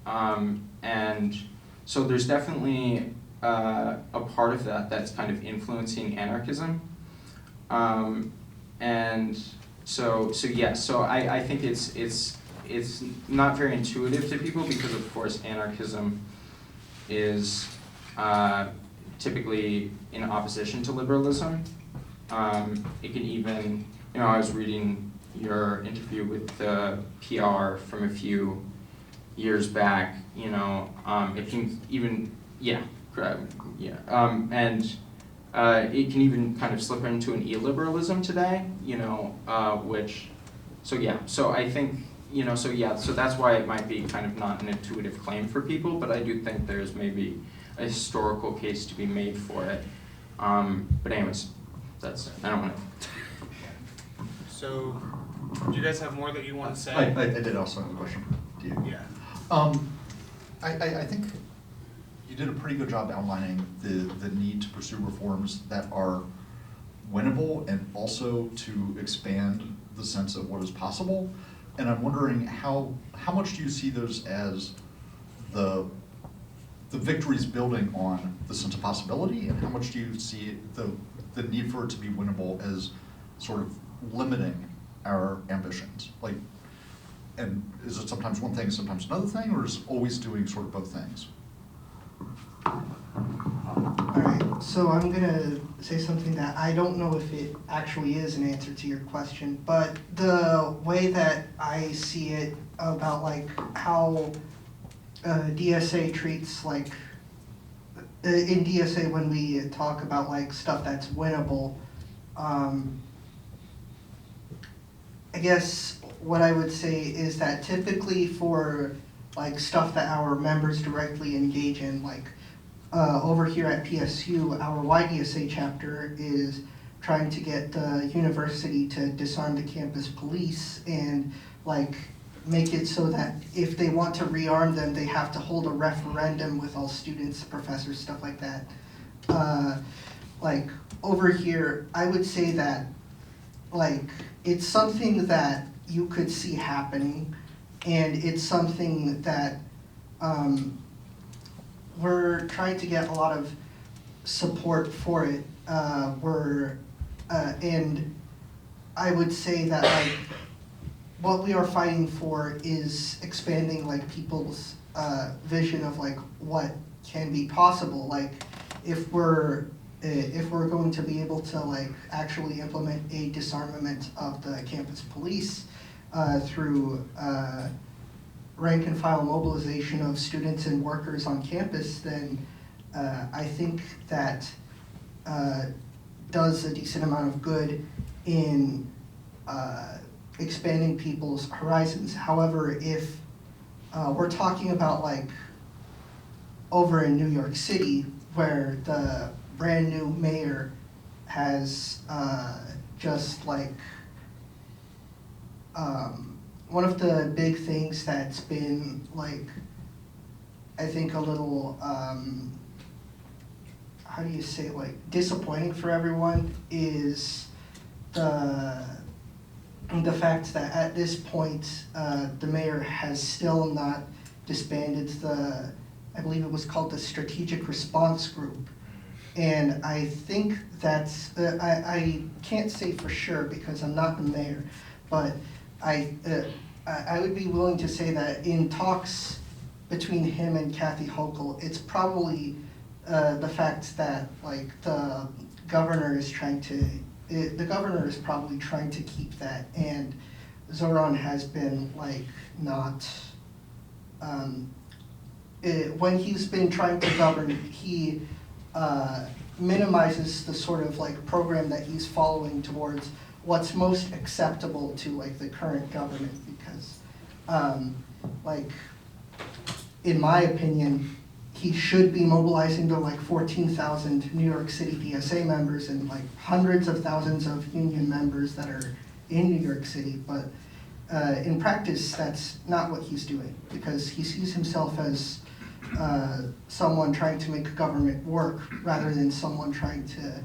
and so there's definitely a part of that that's kind of influencing anarchism, and so I think it's not very intuitive to people because of course anarchism is typically in opposition to liberalism. It can even, I was reading your interview with the PR from a few years back, it can even, and it can even kind of slip into an illiberalism today, so I think, so that's why it might be kind of not an intuitive claim for people, but I do think there's maybe a historical case to be made for it. But anyways, I don't want to. So, Do you guys have more that you want to say? I did also have a question to you. Yeah. I think you did a pretty good job outlining the need to pursue reforms that are winnable and also to expand the sense of what is possible. And I'm wondering how much do you see those as the victories building on the sense of possibility, and how much do you see the need for it to be winnable as sort of limiting our ambitions? Like, and is it sometimes one thing, sometimes another thing, or is it always doing sort of both things? Alright, so I'm gonna say something that I don't know if it actually is an answer to your question, but the way that I see it about like how DSA treats like, in DSA when we talk about like stuff that's winnable, I guess what I would say is that typically for like stuff that our members directly engage in, like over here at PSU, our YDSA chapter is trying to get the university to disarm the campus police and like make it so that if they want to rearm them, they have to hold a referendum with all students, professors, stuff like that. Like over here, I would say that like it's something that you could see happening, and it's something that we're trying to get a lot of support for it. And I would say that like what we are fighting for is expanding like people's vision of like what can be possible. Like if we're going to be able to like actually implement a disarmament of the campus police through rank and file mobilization of students and workers on campus, then I think that does a decent amount of good in expanding people's horizons. However, if we're talking about like over in New York City, where the brand new mayor has just like one of the big things that's been like I think a little how do you say, like disappointing for everyone is the fact that at this point the mayor has still not disbanded the, I believe it was called the Strategic Response Group. And I think that's, I can't say for sure because I'm not the mayor, but I would be willing to say that in talks between him and Kathy Hochul, it's probably the fact that like the governor is probably trying to keep that, and Zoran has been like not, when he's been trying to govern, he minimizes the sort of like program that he's following towards what's most acceptable to like the current government, because like in my opinion, he should be mobilizing the like 14,000 New York City DSA members and like hundreds of thousands of union members that are in New York City, but in practice that's not what he's doing, because he sees himself as someone trying to make government work rather than someone trying to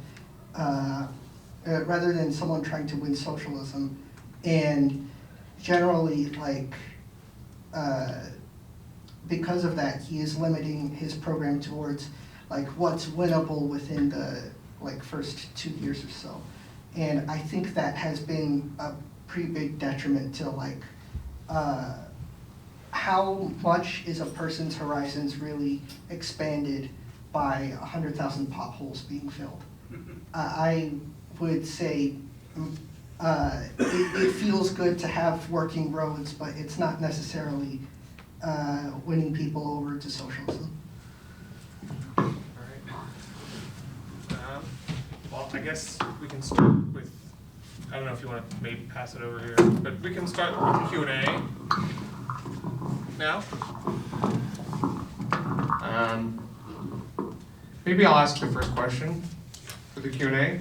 win socialism. And generally, like because of that, he is limiting his program towards like what's winnable within the like first 2 years or so. And I think that has been a pretty big detriment to like how much is a person's horizons really expanded by 100,000 potholes being filled. I would say it feels good to have working roads, but it's not necessarily winning people over to socialism. All right. Well, I guess we can start with, I don't know if you want to maybe pass it over here, but we can start with the Q&A now. Maybe I'll ask the first question for the Q&A,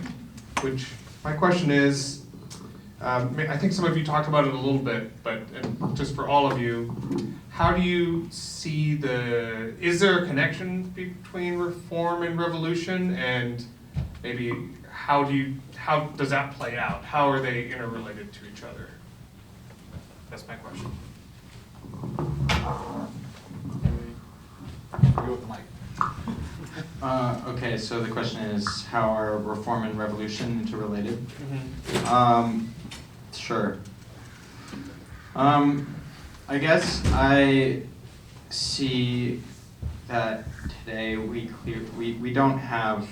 which my question is, I think some of you talked about it a little bit, but just for all of you, how do you see is there a connection between reform and revolution, and maybe how does that play out? How are they interrelated to each other? That's my question. You with the mic. Okay, so the question is, how are reform and revolution interrelated? Sure. I guess I see that today we don't have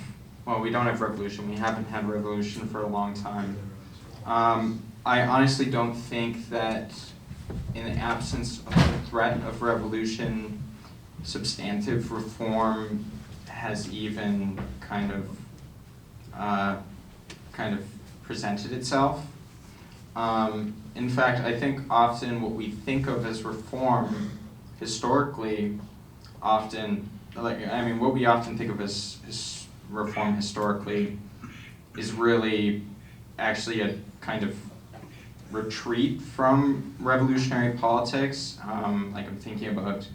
revolution. We haven't had revolution for a long time. I honestly don't think that in the absence of the threat of revolution, substantive reform has even kind of presented itself. In fact, I think often what we think of as reform historically, what we often think of as reform historically is really actually a kind of retreat from revolutionary politics. Like I'm thinking about,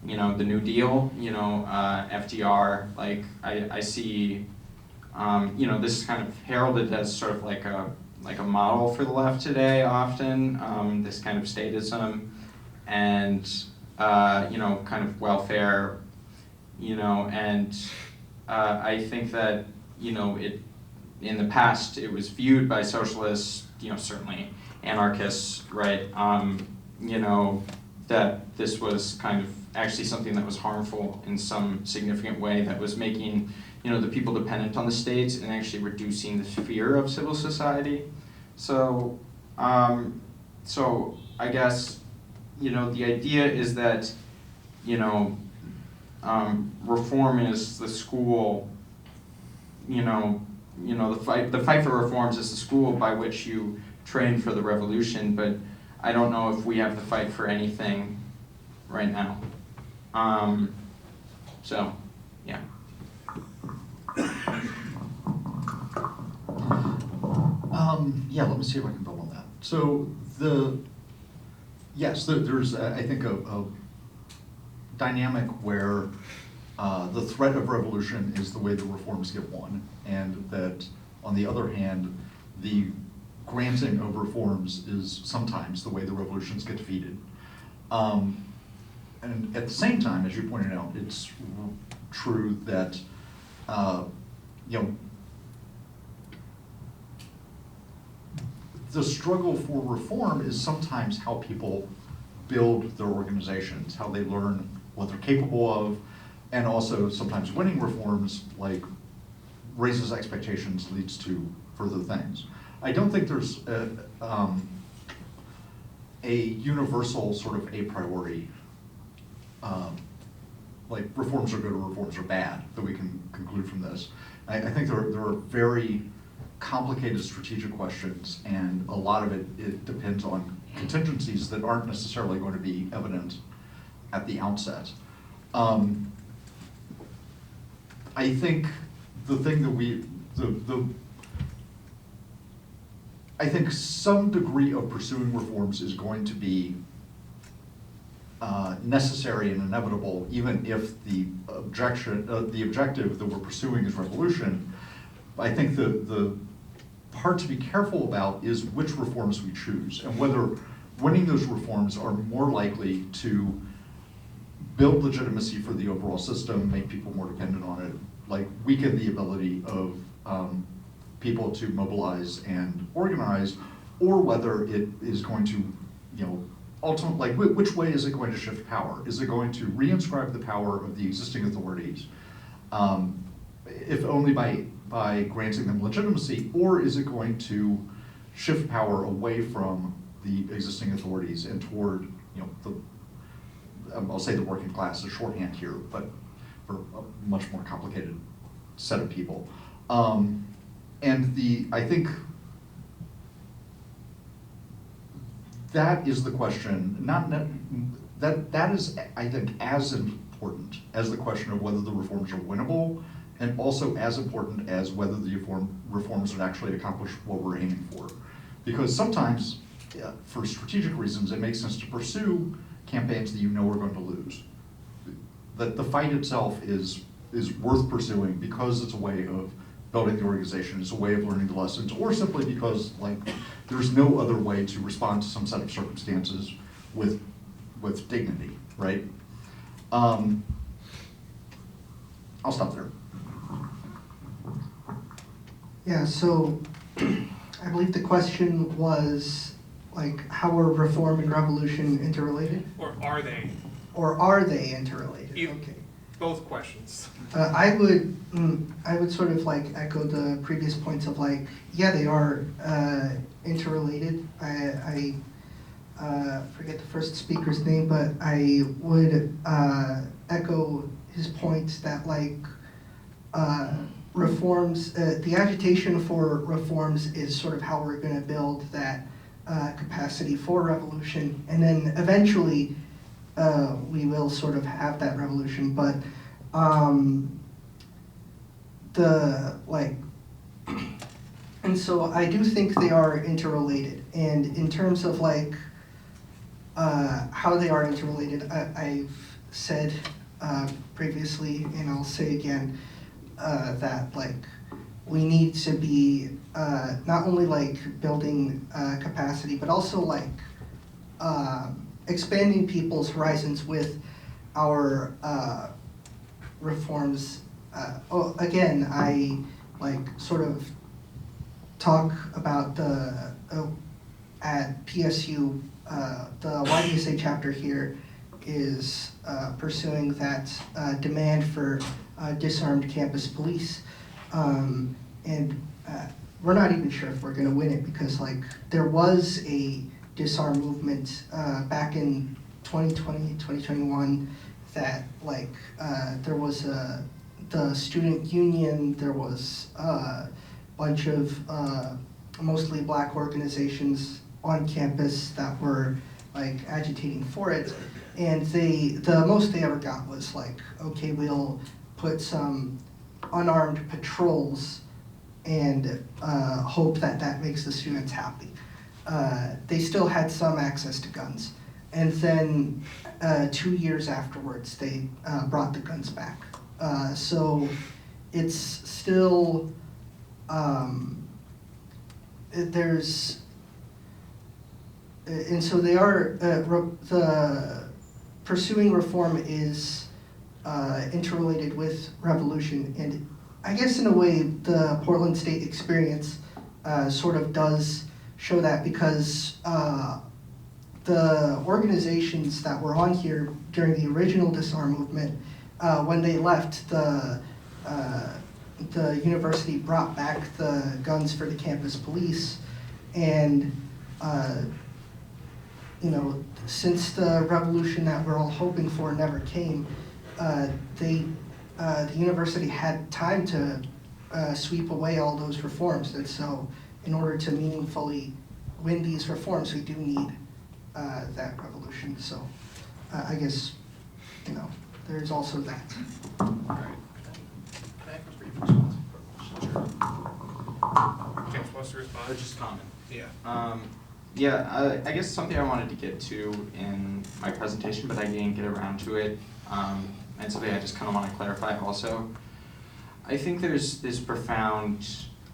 the New Deal, FDR, I see, this is kind of heralded as sort of like a model for the left today often, this kind of statism and, kind of welfare, and I think that, in the past it was viewed by socialists, certainly anarchists, right, that this was kind of actually something that was harmful in some significant way, that was making, the people dependent on the state and actually reducing the sphere of civil society. So, so I guess, the idea is that, reform is the school, the fight for reforms is the school by which you train for the revolution, but I don't know if we have the fight for anything right now. So, yeah. Yeah, let me see if I can build on that. So there's I think a dynamic where the threat of revolution is the way the reforms get won, and that on the other hand, the granting of reforms is sometimes the way the revolutions get defeated. And at the same time, as you pointed out, it's true that the struggle for reform is sometimes how people build their organizations, how they learn what they're capable of, and also sometimes winning reforms raises expectations, leads to further things. I don't think there's a universal sort of a priori, reforms are good or reforms are bad, that we can conclude from this. I think there are very complicated strategic questions, and a lot of it depends on contingencies that aren't necessarily going to be evident at the outset. I think the thing that I think some degree of pursuing reforms is going to be necessary and inevitable, even if the objective that we're pursuing is revolution. I think the part to be careful about is which reforms we choose, and whether winning those reforms are more likely to build legitimacy for the overall system, make people more dependent on it, weaken the ability of people to mobilize and organize, or whether it is going to, ultimately, which way is it going to shift power? Is it going to reinscribe the power of the existing authorities, if only by granting them legitimacy, or is it going to shift power away from the existing authorities and toward, I'll say the working class is shorthand here, but for a much more complicated set of people. I think that is the question, that is, I think, as important as the question of whether the reforms are winnable, and also as important as whether the reforms would actually accomplish what we're aiming for. Because sometimes, Yeah. for strategic reasons, it makes sense to pursue campaigns that you know are going to lose. That the fight itself is worth pursuing because it's a way of building the organization, it's a way of learning the lessons, or simply because like there's no other way to respond to some set of circumstances with dignity, right? I'll stop there. Yeah, so I believe the question was like, how are reform and revolution interrelated? Or are they? Or are they interrelated? Either. Okay. Both questions. I would sort of like echo the previous points of like, yeah, they are interrelated. I forget the first speaker's name, but I would echo his point that like reforms, the agitation for reforms is sort of how we're going to build that capacity for revolution, and then eventually we will sort of have that revolution, but and so I do think they are interrelated, and in terms of like how they are interrelated, I've said previously, and I'll say again, that like we need to be not only like building capacity, but also like expanding people's horizons with our reforms. Again, I like sort of talk about the at PSU, the YDSA chapter here is pursuing that demand for disarmed campus police, and we're not even sure if we're going to win it, because like there was a disarm movement back in 2020, 2021 that like there was the student union, there was a bunch of mostly black organizations on campus that were like agitating for it, and the most they ever got was like, okay, we'll put some unarmed patrols and hope that that makes the students happy. They still had some access to guns, and then 2 years afterwards they brought the guns back. So it's still there's and so they are the pursuing reform is interrelated with revolution, and I guess in a way the Portland State experience sort of does show that, because the organizations that were on here during the original disarm movement, when they left, the university brought back the guns for the campus police, and you know, since the revolution that we're all hoping for never came, the university had time to sweep away all those reforms, and so in order to meaningfully win these reforms, we do need that revolution. So I guess, you know, there's also that. All right. Can I have a brief response? James wants to respond. Just comment. Yeah. Yeah, I guess something I wanted to get to in my presentation, but I didn't get around to it, and something I just kind of want to clarify also. I think there's this profound,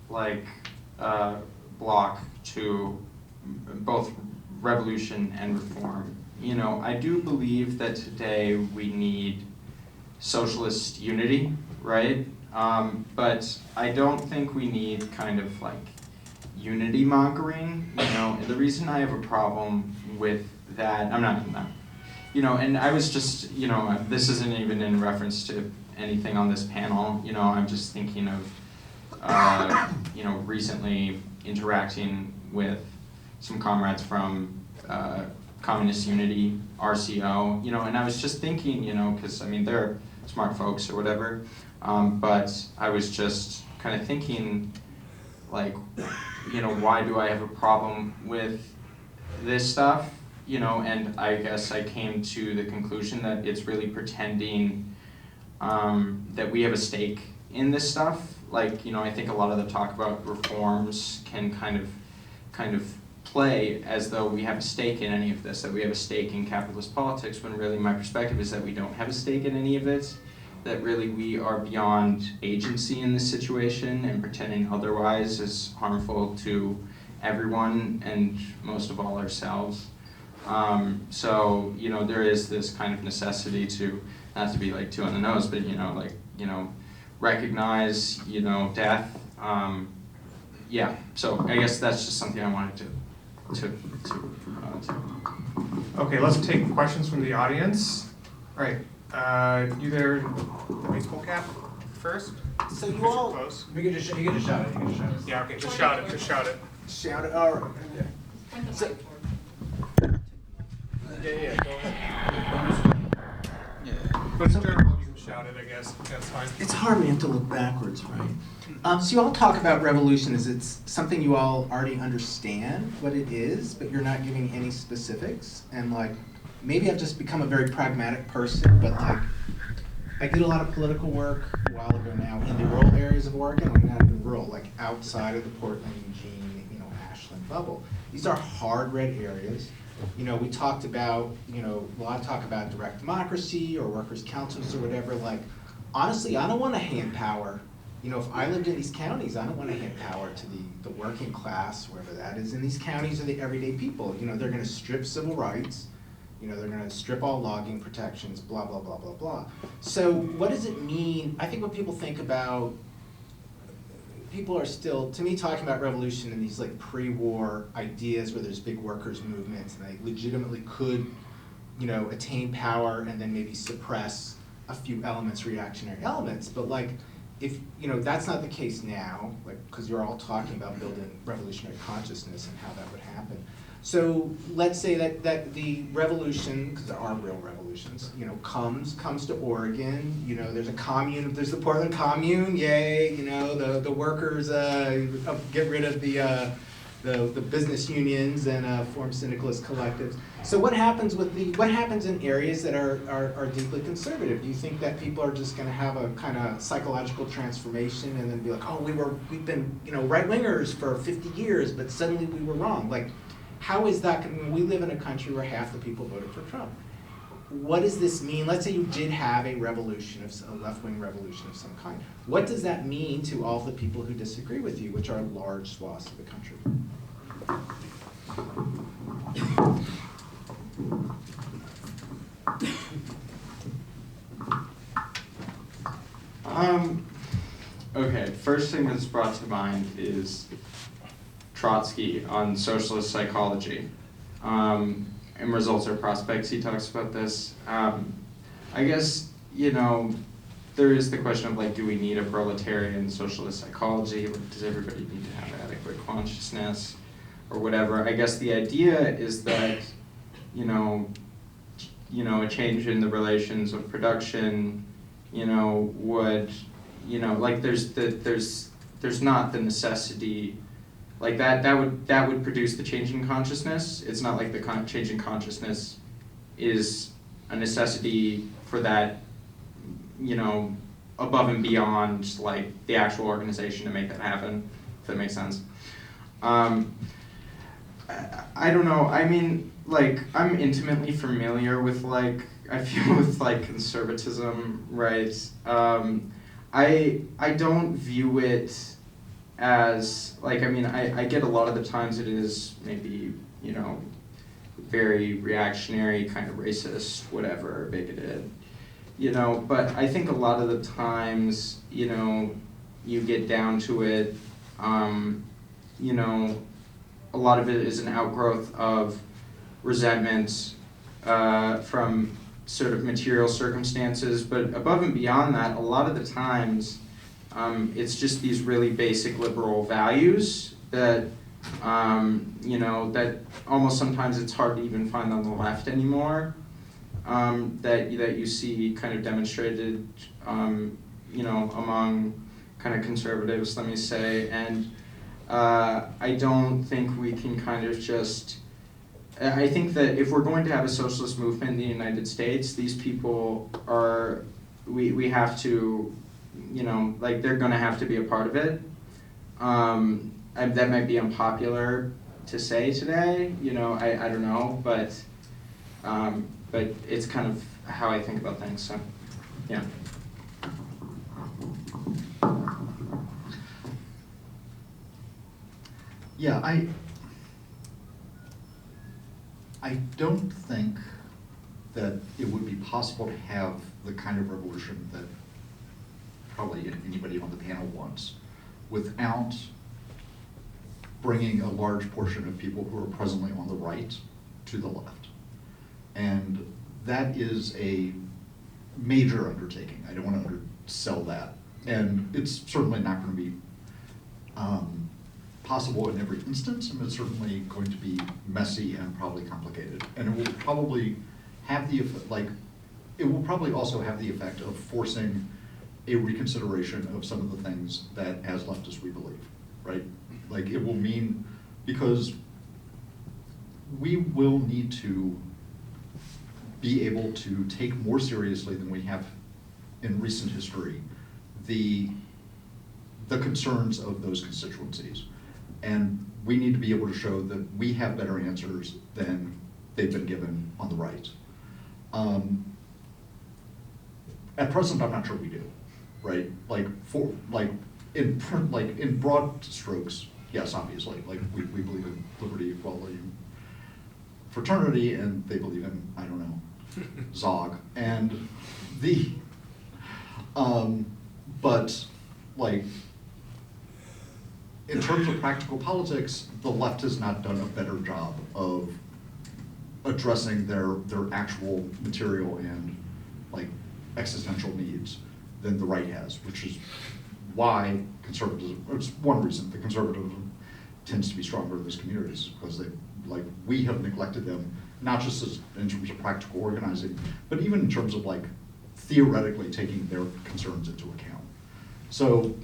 like, block to both revolution and reform. You know, I do believe that today we need socialist unity, right? But I don't think we need kind of like unity mongering, you know, and the reason I have a problem with that, I'm not, you know, and I was just, you know, this isn't even in reference to anything on this panel, you know, I'm just thinking of, you know, recently interacting with some comrades from Communist Unity, RCO, you know, and I was just thinking, you know, because I mean, they're smart folks or whatever, but I was just kind of thinking, like, you know, why do I have a problem with this stuff? You know, and I guess I came to the conclusion that it's really pretending that we have a stake in this stuff. Like, you know, I think a lot of the talk about reforms can kind of kind of play as though we have a stake in any of this, that we have a stake in capitalist politics, when really my perspective is that we don't have a stake in any of it, that really we are beyond agency in this situation, and pretending otherwise is harmful to everyone and most of all ourselves. So, you know, there is this kind of necessity to, not to be like too on the nose, but, recognize, death. Yeah, so I guess that's just something I wanted to Okay, let's take questions from the audience. All right, you there, the baseball cap first? So you Who's your all, close? you can just shout it. Yeah, okay, just shout it, just shout it. Shout it. All right. So, Yeah, go ahead. But in general, you can shout it, I guess, that's fine. it's hard, man, to look backwards, right? So you all talk about revolution as it's something you all already understand what it is, but you're not giving any specifics. And like, maybe I've just become a very pragmatic person, but like, I did a lot of political work a while ago now in the rural areas of Oregon. Like not even rural, like outside of the Portland, Eugene, Ashland bubble. These are hard red areas. We talked about, a lot of talk about direct democracy or workers' councils or whatever. Like, honestly, I don't want to hand power. If I lived in these counties, I don't want to hand power to the working class, wherever that is, in these counties, or the everyday people. They're going to strip civil rights. They're going to strip all logging protections, blah, blah, blah, blah, blah. So what does it mean? I think when people think about, people are still, to me, talking about revolution and these like pre-war ideas where there's big workers' movements and they legitimately could, attain power and then maybe suppress a few elements, reactionary elements. But like, if, that's not the case now, like, because you're all talking about building revolutionary consciousness and how that would happen. So let's say that the revolution, because there are real revolutions, comes to Oregon. There's a commune. There's the Portland Commune. Yay! The workers get rid of the business unions and form syndicalist collectives. So what happens in areas that are deeply conservative? Do you think that people are just going to have a kind of psychological transformation and then be like, oh, we've been right wingers for 50 years, but suddenly we were wrong? Like, how is that? We live in a country where half the people voted for Trump. What does this mean? Let's say you did have a revolution, a left-wing revolution of some kind. What does that mean to all of the people who disagree with you, which are large swaths of the country? Okay, first thing that's brought to mind is Trotsky on socialist psychology. In Results or Prospects, he talks about this. I guess, there is the question of like, do we need a proletarian socialist psychology? Does everybody need to have adequate consciousness or whatever? I guess the idea is that, a change in the relations of production, would, like there's not the necessity, like that would produce the change in consciousness. It's not like the change in consciousness is a necessity for that, above and beyond like the actual organization to make that happen, if that makes sense. I don't know, I mean, like, I'm intimately familiar with like, I feel with like conservatism, right? I don't view it as, like, I mean, I get a lot of the times it is maybe, very reactionary, kind of racist, whatever, bigoted, but I think a lot of the times, you get down to it, a lot of it is an outgrowth of resentment from sort of material circumstances, but above and beyond that, a lot of the times, it's just these really basic liberal values that, that almost sometimes it's hard to even find on the left anymore, that you see kind of demonstrated, among kind of conservatives, let me say, and I don't think we can kind of just, I think that if we're going to have a socialist movement in the United States, these people are, we have to, like they're going to have to be a part of it. That might be unpopular to say today. You know, I don't know, but it's kind of how I think about things. So, yeah. Yeah, I don't think that it would be possible to have the kind of revolution that probably anybody on the panel wants without bringing a large portion of people who are presently on the right to the left. And that is a major undertaking. I don't want to undersell that. And it's certainly not going to be possible in every instance, and it's certainly going to be messy and probably complicated. And it will probably have the effect, it will probably also have the effect of forcing a reconsideration of some of the things that as leftists we believe, right? Like it will mean, because we will need to be able to take more seriously than we have in recent history the concerns of those constituencies. And we need to be able to show that we have better answers than they've been given on the right. At present, I'm not sure we do, right? In broad strokes, yes, obviously, we believe in liberty, equality, and fraternity, and they believe in, I don't know, Zog. And but in terms of practical politics, the left has not done a better job of addressing their actual material and existential needs than the right has, which is why conservatism, it's one reason the conservatism tends to be stronger in those communities, because we have neglected them, not just in terms of practical organizing, but even in terms of theoretically taking their concerns into account. So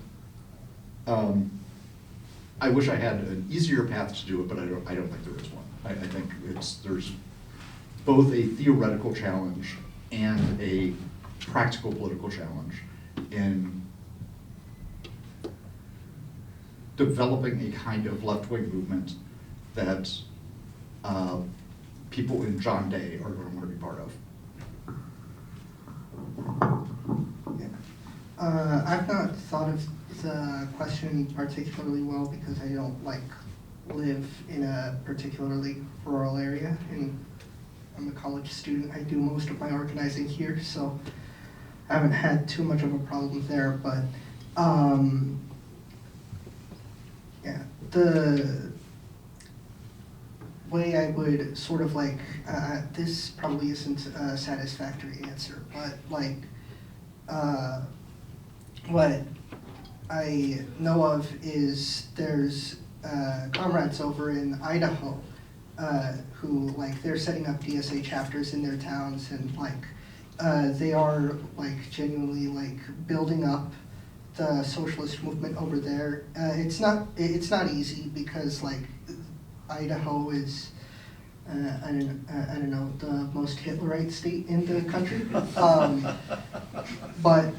I wish I had an easier path to do it, but I don't think there is one. I think there's both a theoretical challenge and a practical political challenge in developing a kind of left-wing movement that people in John Day are going to want to be part of. I've not thought of the question particularly well because I don't live in a particularly rural area, and I'm a college student. I do most of my organizing here, so I haven't had too much of a problem there, but yeah, the way I would sort of this probably isn't a satisfactory answer, but what I know of is there's comrades over in Idaho who they're setting up DSA chapters in their towns, and they are genuinely building up the socialist movement over there. It's not easy because Idaho is I don't know, the most Hitlerite state in the country, but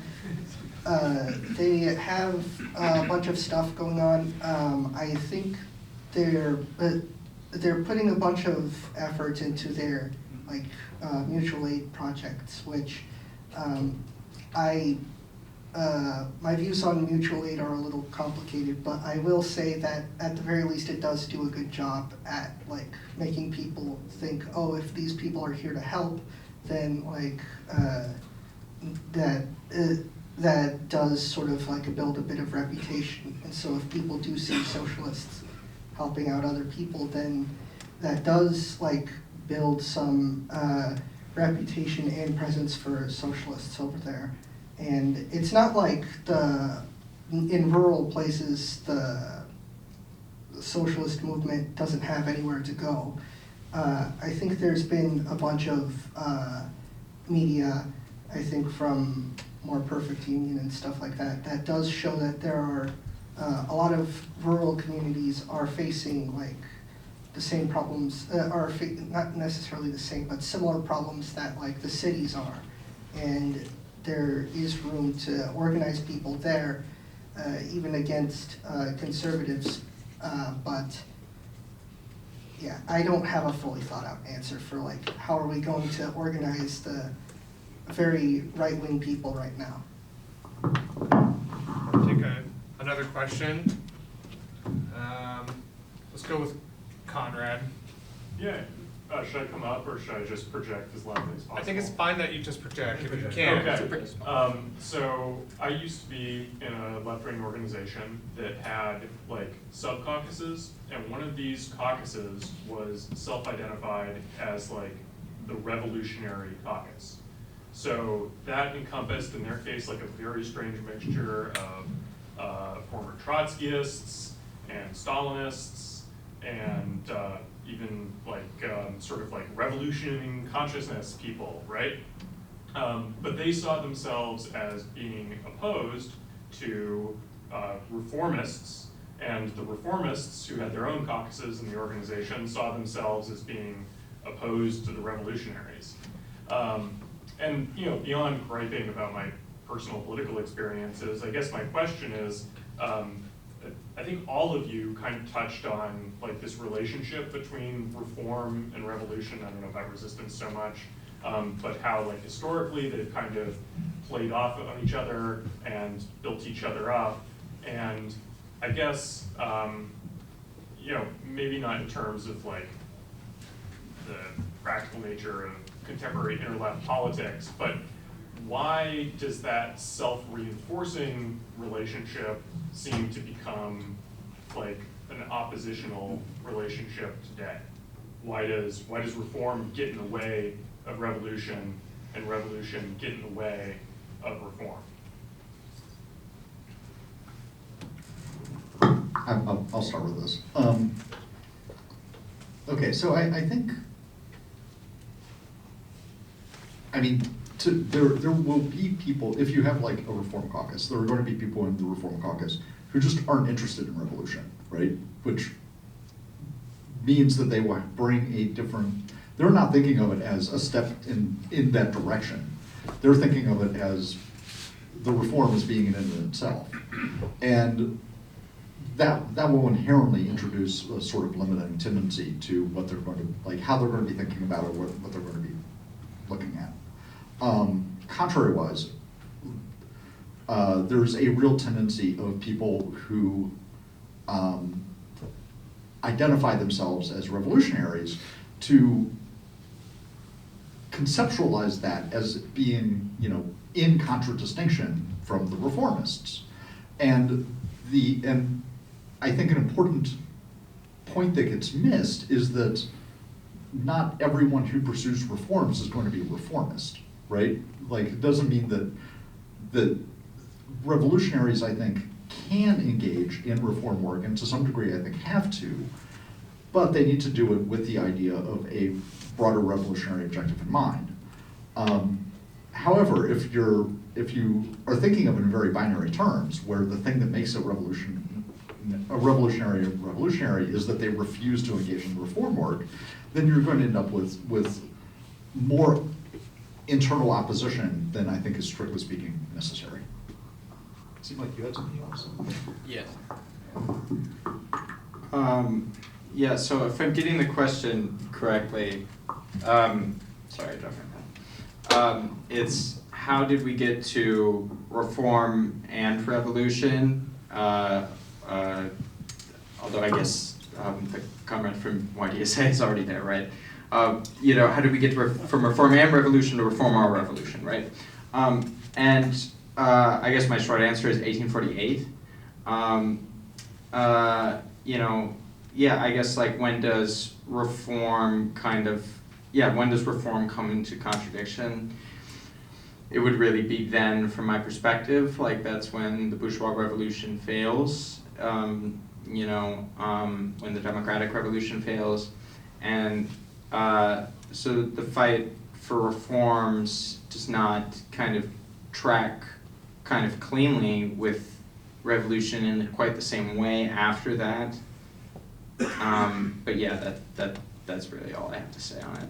they have a bunch of stuff going on. I think they're putting a bunch of effort into their mutual aid projects, which my views on mutual aid are a little complicated, but I will say that at the very least it does do a good job at making people think, oh, if these people are here to help, then that does sort of build a bit of reputation. And so if people do see socialists helping out other people, then that does build some reputation and presence for socialists over there. And it's not in rural places the socialist movement doesn't have anywhere to go. I think there's been a bunch of media, I think from More Perfect Union and stuff like that, that does show that there are a lot of rural communities are facing the same problems, not necessarily the same, but similar problems that the cities are. And there is room to organize people there, even against conservatives, but yeah, I don't have a fully thought out answer for like, how are we going to organize the very right-wing people right now? Take another question. Let's go with Conrad. Yeah, should I come up or should I just project as loudly as possible? I think it's fine that you just project if you can. Okay. So I used to be in a left-wing organization that had like sub-caucuses, and one of these caucuses was self-identified as like the revolutionary caucus. So that encompassed, in their case, like a very strange mixture of former Trotskyists and Stalinists, and even like sort of like revolution consciousness people, right? But they saw themselves as being opposed to reformists, and the reformists who had their own caucuses in the organization saw themselves as being opposed to the revolutionaries. And you know, beyond griping about my personal political experiences, I guess my question is, I think all of you kind of touched on like this relationship between reform and revolution. I don't know about resistance so much, but how like historically they've kind of played off on each other and built each other up. And I guess, you know, maybe not in terms of like the practical nature of contemporary inter-left politics, but why does that self-reinforcing relationship seem to become like an oppositional relationship today? Why does reform get in the way of revolution, and revolution get in the way of reform? I'll start with this. Okay, so I think, I mean, there will be people, if you have like a reform caucus, there are going to be people in the reform caucus who just aren't interested in revolution, right? Which means that they will bring a different, they're not thinking of it as a step in that direction. They're thinking of it as the reform as being an end in itself. And that will inherently introduce a sort of limiting tendency to what they're going to, like how they're going to be thinking about it, what they're going to be looking at. Contrary-wise, there's a real tendency of people who identify themselves as revolutionaries to conceptualize that as being, you know, in contradistinction from the reformists. And I think an important point that gets missed is that not everyone who pursues reforms is going to be a reformist, right? Like, it doesn't mean that revolutionaries, I think, can engage in reform work, and to some degree, I think, have to, but they need to do it with the idea of a broader revolutionary objective in mind. However, if you are thinking of it in very binary terms, where the thing that makes a revolutionary is that they refuse to engage in reform work, then you're going to end up with more internal opposition than I think is, strictly speaking, necessary. It seemed like you had something else. Yes. Yeah, so if I'm getting the question correctly, sorry, I dropped my pen. It's how did we get to reform and revolution? Although I guess the comment from YDSA is already there, right? You know, how did we get from reform and revolution to reform our revolution, right? And I guess my short answer is 1848. You know, yeah, I guess like when does reform when does reform come into contradiction? It would really be then, from my perspective, like that's when the bourgeois revolution fails, you know, when the democratic revolution fails. And so the fight for reforms does not kind of track kind of cleanly with revolution in quite the same way after that. But yeah, that's really all I have to say on it.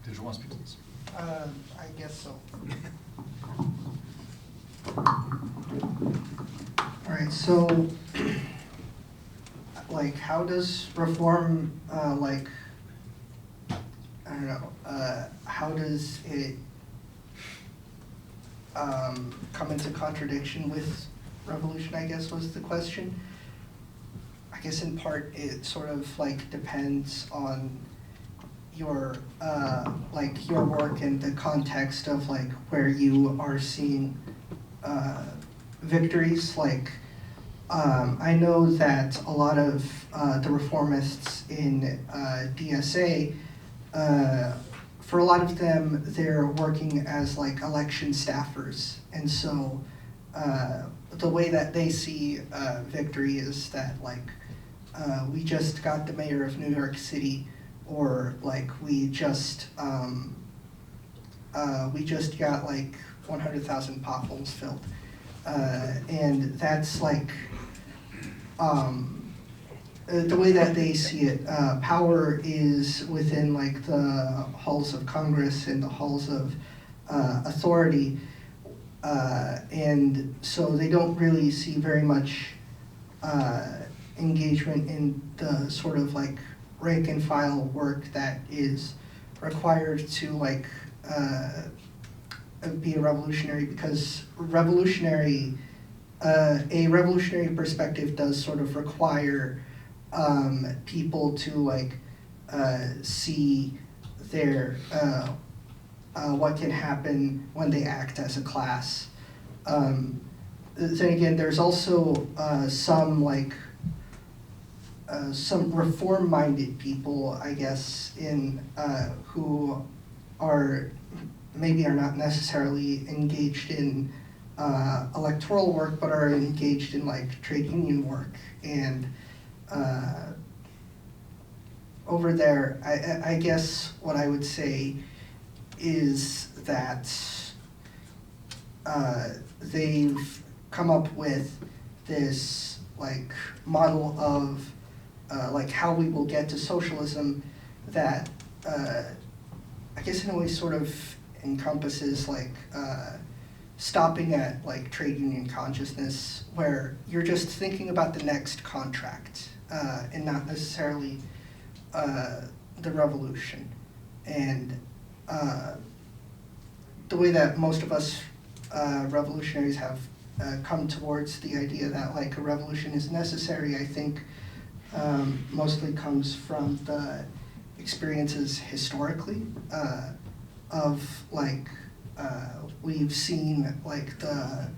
Did you want to speak to this? I guess so. All right, so, like, like, how does reform, like, I don't know, how does it come into contradiction with revolution, I guess was the question. I guess in part it sort of like depends on your like your work and the context of like where you are seeing victories. Like I know that a lot of the reformists in DSA, for a lot of them, they're working as like election staffers, and so the way that they see victory is that like we just got the mayor of New York City, or like we just got like 100,000 potholes filled, and that's like the way that they see it. Power is within like the halls of Congress and the halls of authority, and so they don't really see very much engagement in the sort of like rank and file work that is required to like be a revolutionary, because a revolutionary perspective does sort of require people to like see their what can happen when they act as a class. Then again, there's also some like some reform-minded people, I guess, in who are maybe are not necessarily engaged in electoral work, but are engaged in like trade union work. And over there, I guess what I would say is that they've come up with this like model of like how we will get to socialism that I guess in a way sort of encompasses like stopping at like trade union consciousness, where you're just thinking about the next contract and not necessarily the revolution. And the way that most of us revolutionaries have come towards the idea that like a revolution is necessary, I think mostly comes from the experiences historically of like we've seen like the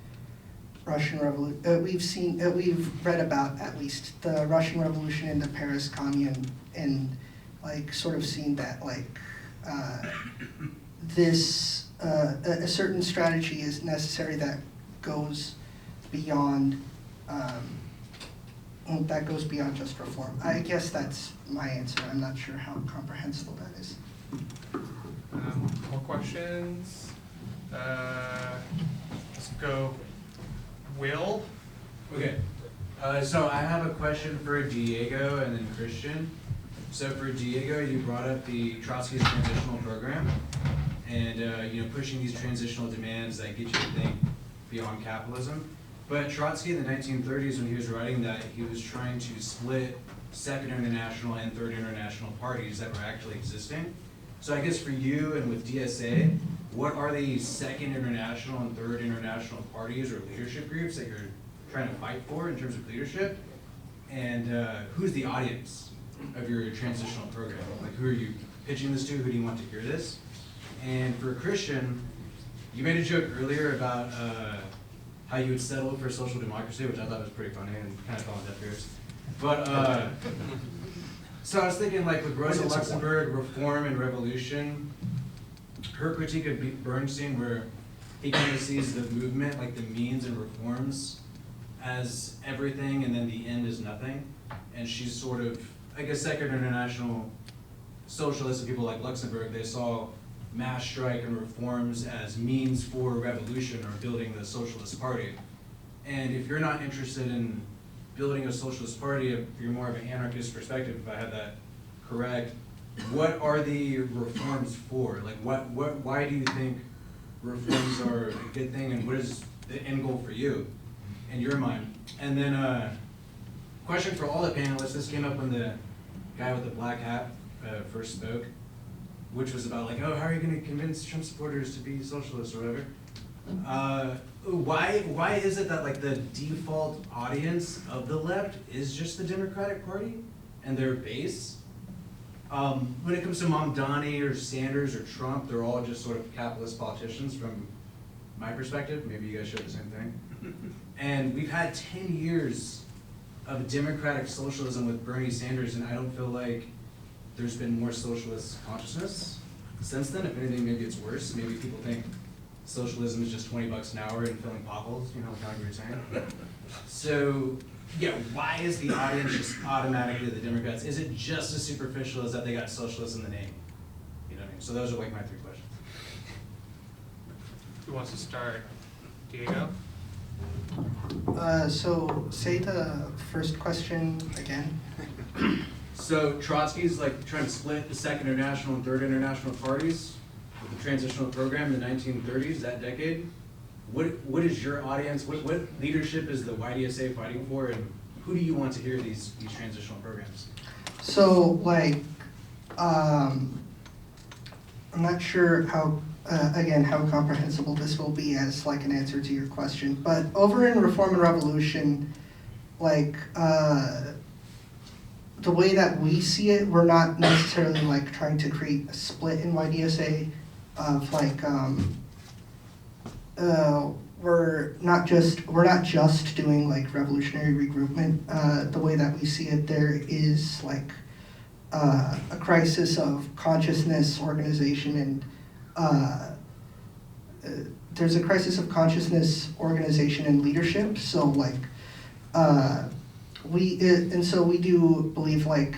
Russian Revolution. We've read about at least the Russian Revolution and the Paris Commune, and like sort of seen that like this a certain strategy is necessary that goes beyond just reform. I guess that's my answer. I'm not sure how comprehensible that is. More questions? Let's go. Will? Okay, so I have a question for Diego and then Kristian. So for Diego, you brought up the Trotsky's transitional program, and pushing these transitional demands that get you to think beyond capitalism. But Trotsky in the 1930s, when he was writing that, he was trying to split Second International and Third International parties that were actually existing. So I guess for you and with DSA, what are the Second International and Third International parties or leadership groups that you're trying to fight for in terms of leadership? And who's the audience of your transitional program? Like, who are you pitching this to? Who do you want to hear this? And for Kristian, you made a joke earlier about how you would settle for social democracy, which I thought was pretty funny and kind of fell on deaf ears. But so I was thinking, like with Rosa Luxemburg, Reform and Revolution, her critique of Bernstein, where he kind of sees the movement, like the means and reforms, as everything, and then the end is nothing. And she's sort of, I guess, Second International socialists and people like Luxemburg, they saw mass strike and reforms as means for revolution or building the Socialist Party. And if you're not interested in building a Socialist Party, if you're more of an anarchist perspective, if I have that correct, what are the reforms for? Like, why do you think reforms are a good thing, and what is the end goal for you, in your mind? And then question for all the panelists. This came up when the guy with the black hat first spoke, which was about like, oh, how are you going to convince Trump supporters to be socialists or whatever? Why is it that like the default audience of the left is just the Democratic Party and their base? When it comes to Mamdani or Sanders or Trump, they're all just sort of capitalist politicians from my perspective. Maybe you guys share the same thing. And we've had 10 years of democratic socialism with Bernie Sanders, and I don't feel like there's been more socialist consciousness since then. If anything, maybe it's worse. Maybe people think socialism is just $20 an hour and filling potholes, you know, kind of what you're saying. So, yeah, why is the audience just automatically the Democrats? Is it just as superficial as that they got socialists in the name? You know what I mean? So those are like my 3 questions. Who wants to start? Diego? So say the first question again. So Trotsky's like trying to split the Second International and Third International parties with the transitional program in the 1930s, that decade. What is your audience? What leadership is the YDSA fighting for, and who do you want to hear these transitional programs? So like, I'm not sure how, again, how comprehensible this will be as like an answer to your question, but over in Reform and Revolution, like, the way that we see it, we're not necessarily like trying to create a split in YDSA of like, we're not just doing like revolutionary regroupment. The way that we see it, there is like a crisis of consciousness, organization, and there's a crisis of consciousness, organization, and leadership. So like, we do believe like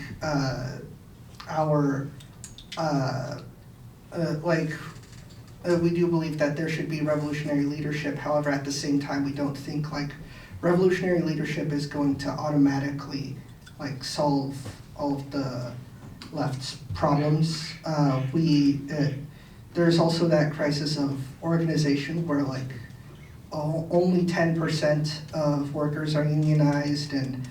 we do believe that there should be revolutionary leadership. However, at the same time, we don't think like revolutionary leadership is going to automatically like solve all of the left's problems. There's also that crisis of organization where like only 10% of workers are unionized, and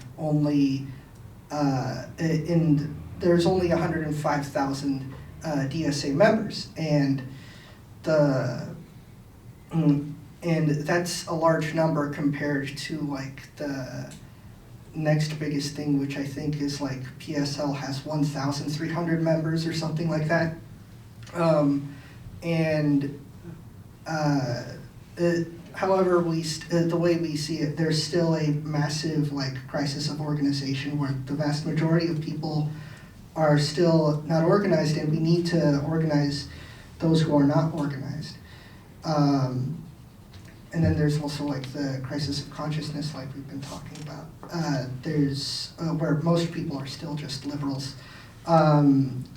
there's only 105,000 DSA members, and that's a large number compared to like the next biggest thing, which I think is like PSL has 1,300 members or something like that. However, the way we see it, there's still a massive like crisis of organization where the vast majority of people are still not organized, and we need to organize those who are not organized. And then there's also like the crisis of consciousness, like we've been talking about. There's where most people are still just liberals. And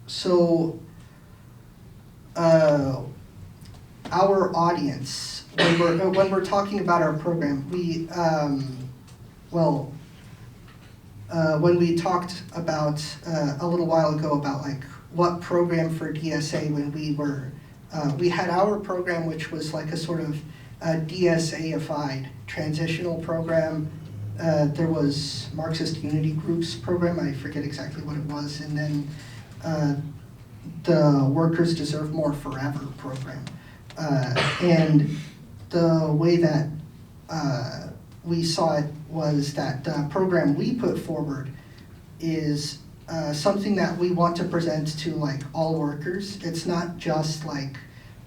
so our audience, when we're talking about our program, when we talked about a little while ago about like what program for DSA, when we had our program, which was like a sort of DSA-ified transitional program. There was Marxist Unity Group's program, I forget exactly what it was, and then the Workers Deserve More Forever program. And the way that we saw it was that the program we put forward is something that we want to present to like all workers. It's not just like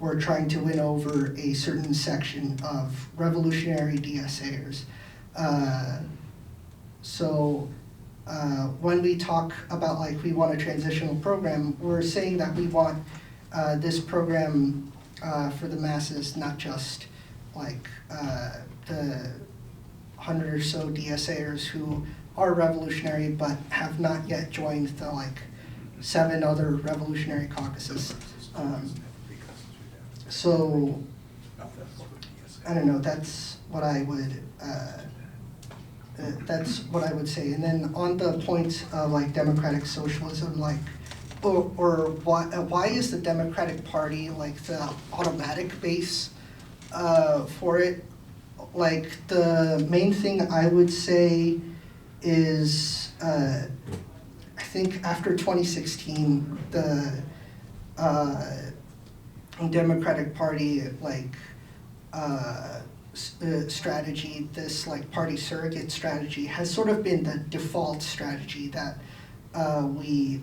we're trying to win over a certain section of revolutionary DSAers. So when we talk about like we want a transitional program, we're saying that we want this program for the masses, not just like the 100 or so DSAers who are revolutionary but have not yet joined the like 7 other revolutionary caucuses. So I don't know. That's what I would. That's what I would say. And then on the point of like democratic socialism, like, or why is the Democratic Party like the automatic base for it? like the main thing I would say is, I think after 2016, the Democratic Party strategy, this like party surrogate strategy, has sort of been the default strategy that we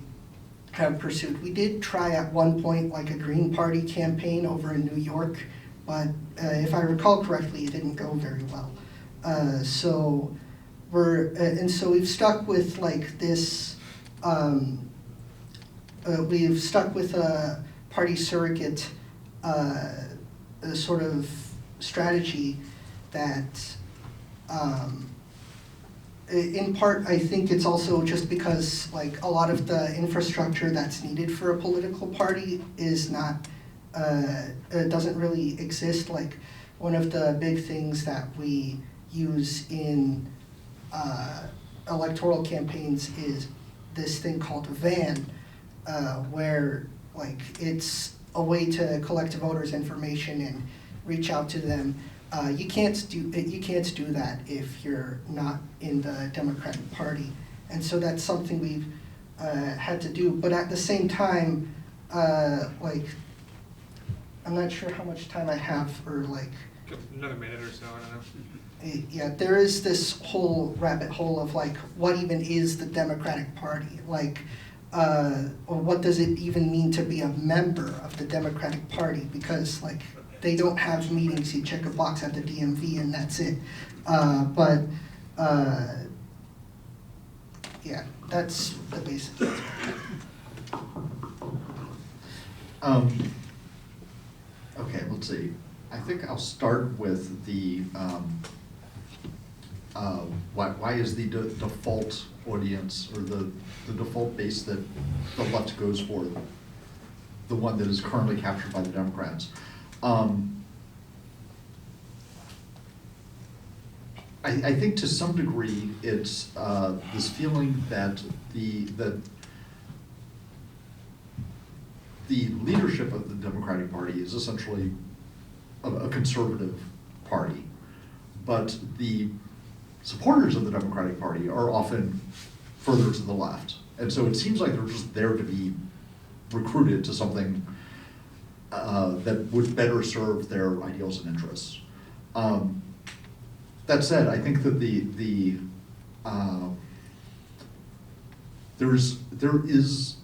have pursued. We did try at one point like a Green Party campaign over in New York, but if I recall correctly, it didn't go very well. So we've stuck with like this. We've stuck with a party surrogate sort of strategy that, in part, I think it's also just because like a lot of the infrastructure that's needed for a political party is not, doesn't really exist. Like one of the big things that we use in electoral campaigns is this thing called a van, where like it's a way to collect voters' information and reach out to them. You can't do that if you're not in the Democratic Party, and so that's something we've had to do. But at the same time, like I'm not sure how much time I have, or like Another minute or so, I don't know. yeah, there is this whole rabbit hole of like what even is the Democratic Party, like. Or what does it even mean to be a member of the Democratic Party? Because like they don't have meetings, you check a box at the DMV and that's it. Yeah, that's the basic answer. Okay, let's see. I think I'll start with the why is the default audience or the default base that the left goes for the one that is currently captured by the Democrats. I think to some degree it's this feeling that the leadership of the Democratic Party is essentially a conservative party, but the supporters of the Democratic Party are often further to the left. And so it seems like they're just there to be recruited to something that would better serve their ideals and interests. That said, I think that there is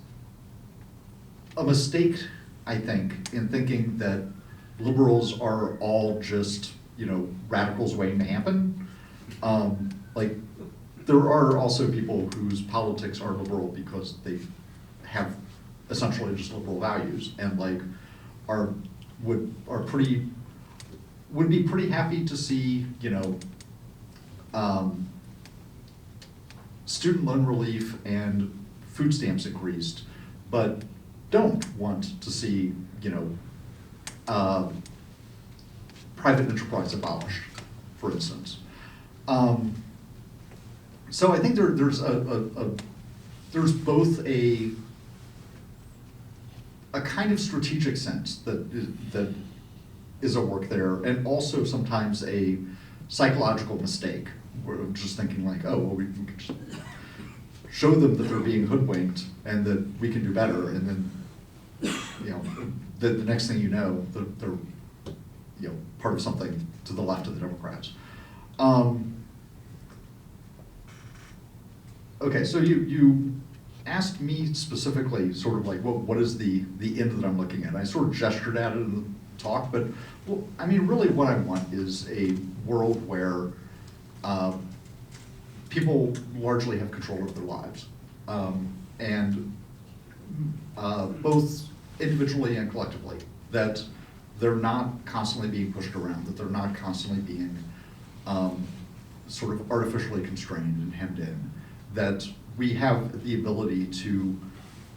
a mistake, I think, in thinking that liberals are all just, radicals waiting to happen. Like, there are also people whose politics are liberal because they have essentially just liberal values and like would be pretty happy to see, student loan relief and food stamps increased, but don't want to see, private enterprise abolished, for instance. So I think there's both a kind of strategic sense that is at work there, and also sometimes a psychological mistake. We're just thinking like, oh, well, we can just show them that they're being hoodwinked and that we can do better, and then, the next thing you know, they're part of something to the left of the Democrats. Okay, so you asked me specifically, sort of like, what is the end that I'm looking at? I sort of gestured at it in the talk, but really what I want is a world where people largely have control of their lives, and both individually and collectively, that they're not constantly being pushed around, that they're not constantly being sort of artificially constrained and hemmed in, that we have the ability to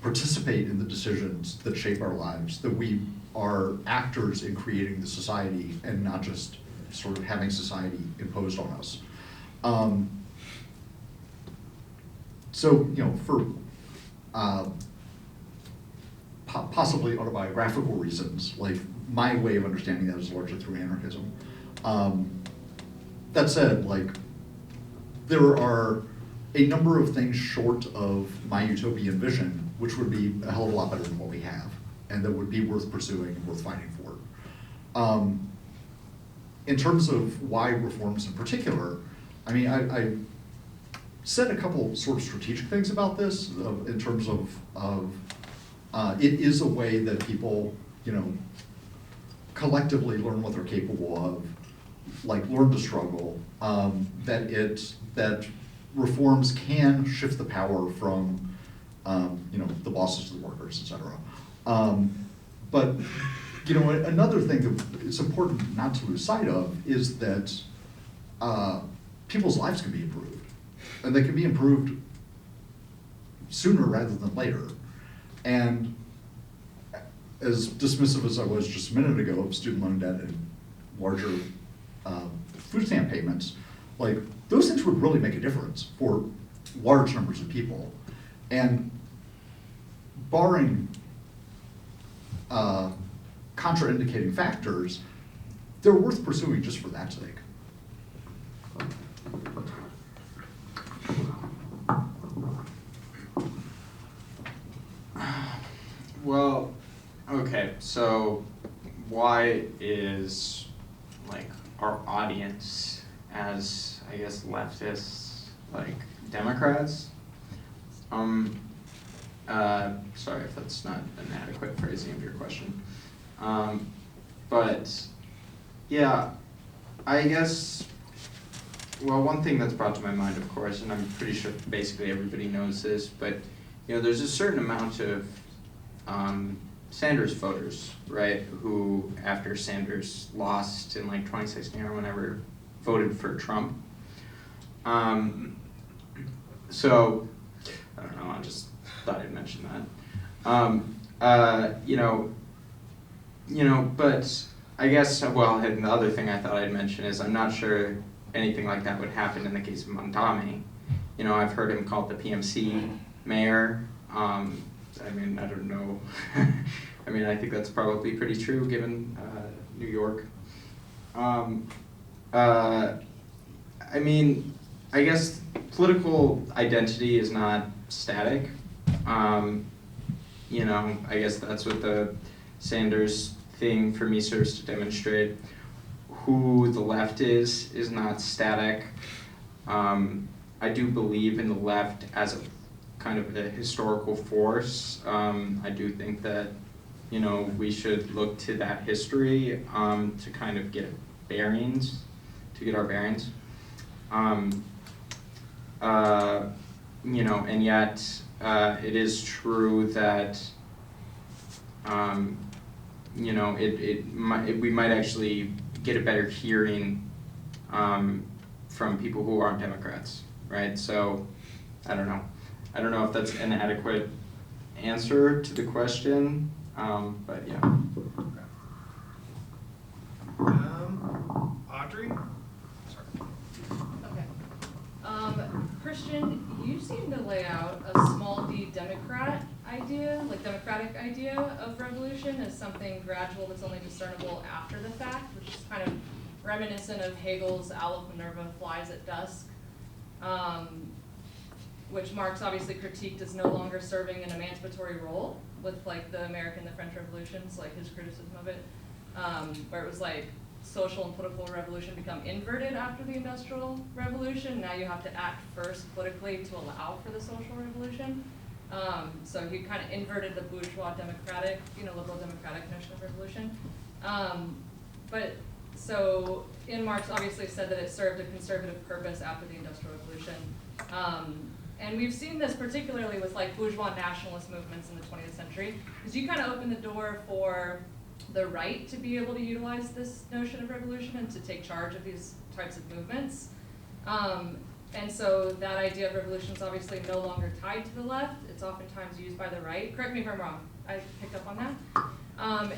participate in the decisions that shape our lives, that we are actors in creating the society and not just sort of having society imposed on us. So, for possibly autobiographical reasons, like my way of understanding that is largely through anarchism. that said, like, there are a number of things short of my utopian vision, which would be a hell of a lot better than what we have, and that would be worth pursuing and worth fighting for. In terms of why reforms in particular, I mean, I said a couple sort of strategic things about this in terms of it is a way that people, you know, collectively learn what they're capable of, like learn to struggle, that reforms can shift the power from, you know, the bosses to the workers, et cetera. But, you know, another thing that it's important not to lose sight of is that people's lives can be improved. And they can be improved sooner rather than later. And as dismissive as I was just a minute ago of student loan debt and larger food stamp payments, like those things would really make a difference for large numbers of people. And barring contraindicating factors, they're worth pursuing just for that sake. Well, okay, so why is like our audience as, I guess, leftists, like Democrats? Sorry if that's not an adequate phrasing of your question. But yeah, I guess, well, one thing that's brought to my mind, of course, and I'm pretty sure basically everybody knows this, but you know, there's a certain amount of Sanders voters, right, who after Sanders lost in like 2016 or whenever, voted for Trump. So, I don't know, I just thought I'd mention that. But I guess, well, and the other thing I thought I'd mention is I'm not sure anything like that would happen in the case of Mondami. You know, I've heard him called the PMC mayor. I mean, I don't know. I mean, I think that's probably pretty true given New York. I mean, I guess political identity is not static. You know, I guess that's what the Sanders thing for me serves to demonstrate. Who the left is not static. I do believe in the left as a kind of a historical force. I do think that, you know, we should look to that history to kind of get bearings, to get our bearings. You know, and yet it is true that, you know, we might actually get a better hearing from people who aren't Democrats, right? So, I don't know. I don't know if that's an adequate answer to the question, but yeah. Audrey? Sorry. Okay. Kristian, you seem to lay out a small d Democrat idea, like democratic idea of revolution as something gradual that's only discernible after the fact, which is kind of reminiscent of Hegel's Owl of Minerva flies at dusk, which Marx obviously critiqued as no longer serving an emancipatory role with like the American, the French revolutions, like his criticism of it, where it was like social and political revolution become inverted after the Industrial Revolution. Now you have to act first politically to allow for the social revolution. So he kind of inverted the bourgeois democratic, you know, liberal democratic notion of revolution. But so in Marx obviously said that it served a conservative purpose after the Industrial Revolution. And we've seen this particularly with like bourgeois nationalist movements in the 20th century, because you kind of open the door for the right to be able to utilize this notion of revolution and to take charge of these types of movements. And so that idea of revolution is obviously no longer tied to the left. It's oftentimes used by the right. Correct me if I'm wrong. I picked up on that.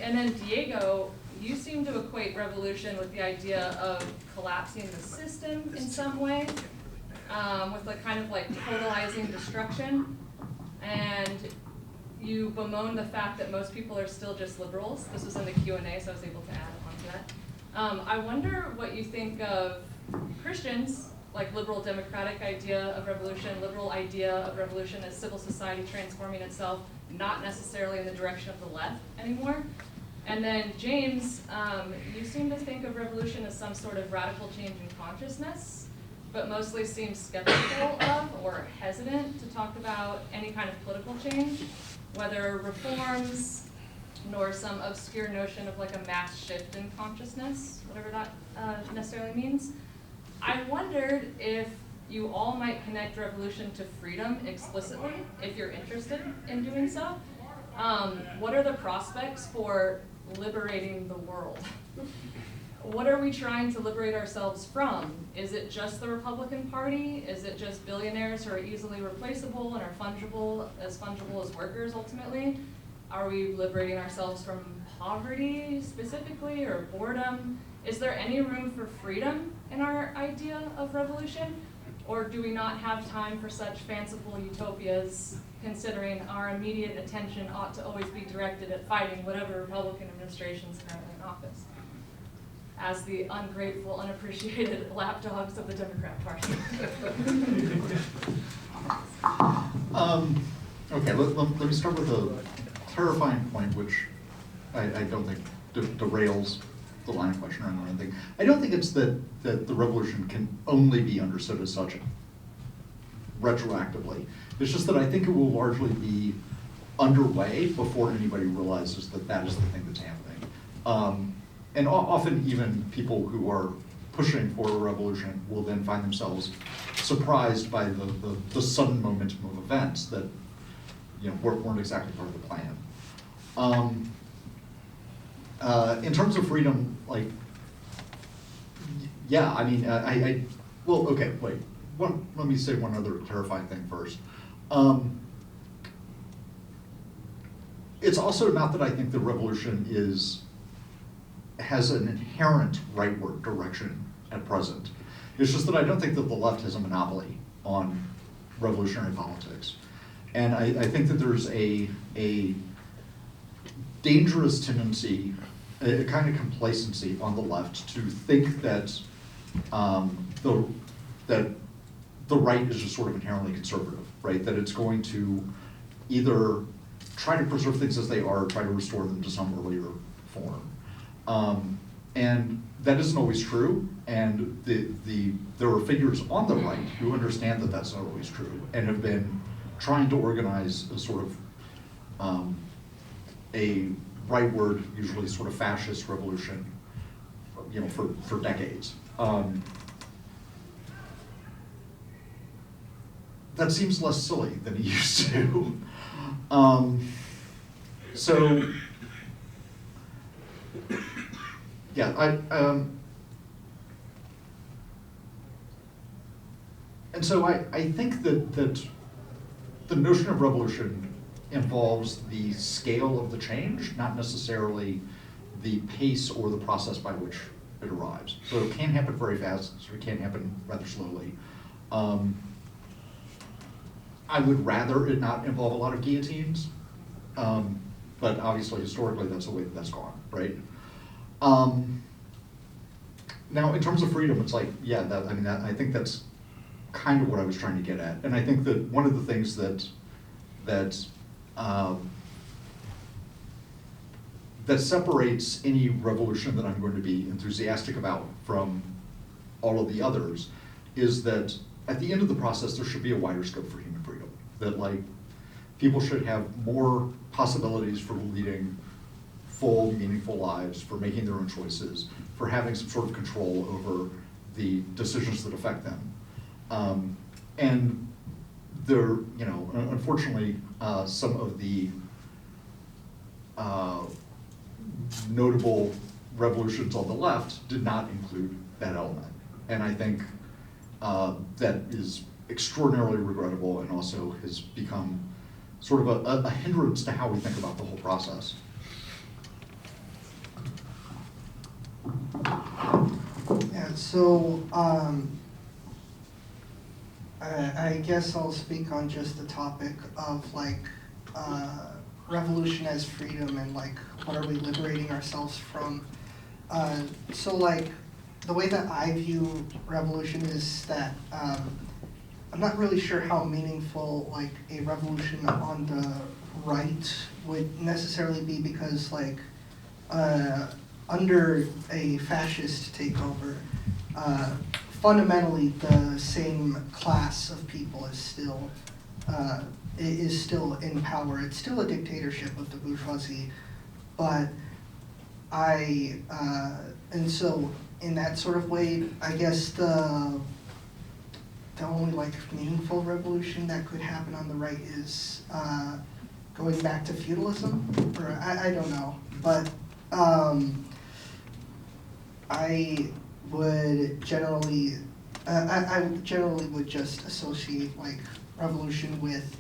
And then Diego, you seem to equate revolution with the idea of collapsing the system in some way, with like kind of like totalizing destruction. And you bemoan the fact that most people are still just liberals. This was in the Q&A, so I was able to add on to I wonder what you think of Christians, like liberal democratic idea of revolution, liberal idea of revolution as civil society transforming itself, not necessarily in the direction of the left anymore. And then James, you seem to think of revolution as some sort of radical change in consciousness, but mostly seem skeptical of or hesitant to talk about any kind of political change, whether reforms, nor some obscure notion of like a mass shift in consciousness, whatever that necessarily means. I wondered if you all might connect revolution to freedom explicitly, if you're interested in doing so. What are the prospects for liberating the world? What are we trying to liberate ourselves from? Is it just the Republican Party? Is it just billionaires who are easily replaceable and are fungible as workers ultimately? Are we liberating ourselves from poverty specifically, or boredom? Is there any room for freedom in our idea of revolution? Or do we not have time for such fanciful utopias, considering our immediate attention ought to always be directed at fighting whatever Republican administration is currently in office, as the ungrateful, unappreciated lapdogs of the Democrat Party? Okay, let me start with a clarifying point, which I don't think derails the line of questioning or anything. I don't think it's that the revolution can only be understood as such retroactively. It's just that I think it will largely be underway before anybody realizes that that is the thing that's happening. And often even people who are pushing for a revolution will then find themselves surprised by the sudden momentum of events that weren't exactly part of the plan. In terms of freedom, like, yeah, I mean, well, okay, wait. Let me say one other clarifying thing first. It's also not that I think the revolution has an inherent rightward direction at present. It's just that I don't think that the left has a monopoly on revolutionary politics. And I think that there's a dangerous tendency, a kind of complacency on the left to think that the right is just sort of inherently conservative, right? That it's going to either try to preserve things as they are, or try to restore them to some earlier form. And that isn't always true, and there are figures on the right who understand that that's not always true, and have been trying to organize a sort of a rightward, usually sort of fascist revolution, for decades. That seems less silly than it used to. So, yeah, and so I think that the notion of revolution involves the scale of the change, not necessarily the pace or the process by which it arrives. So it can happen very fast, so it can happen rather slowly. I would rather it not involve a lot of guillotines, but obviously historically that's the way that's gone, right? Now in terms of freedom, it's like, yeah, I think that's kind of what I was trying to get at. And I think that one of the things that separates any revolution that I'm going to be enthusiastic about from all of the others is that at the end of the process, there should be a wider scope for human freedom. That like people should have more possibilities for leading full, meaningful lives, for making their own choices, for having some sort of control over the decisions that affect them. And there, unfortunately, some of the notable revolutions on the left did not include that element. And I think that is extraordinarily regrettable and also has become sort of a hindrance to how we think about the whole process. Yeah, so I guess I'll speak on just the topic of like revolution as freedom and like what are we liberating ourselves from. So like, the way that I view revolution is that I'm not really sure how meaningful like a revolution on the right would necessarily be, because like under a fascist takeover, fundamentally the same class of people is still in power. It's still a dictatorship of the bourgeoisie, but and so in that sort of way, I guess the only like meaningful revolution that could happen on the right is going back to feudalism, or I don't know, but I would generally, I generally would just associate like revolution with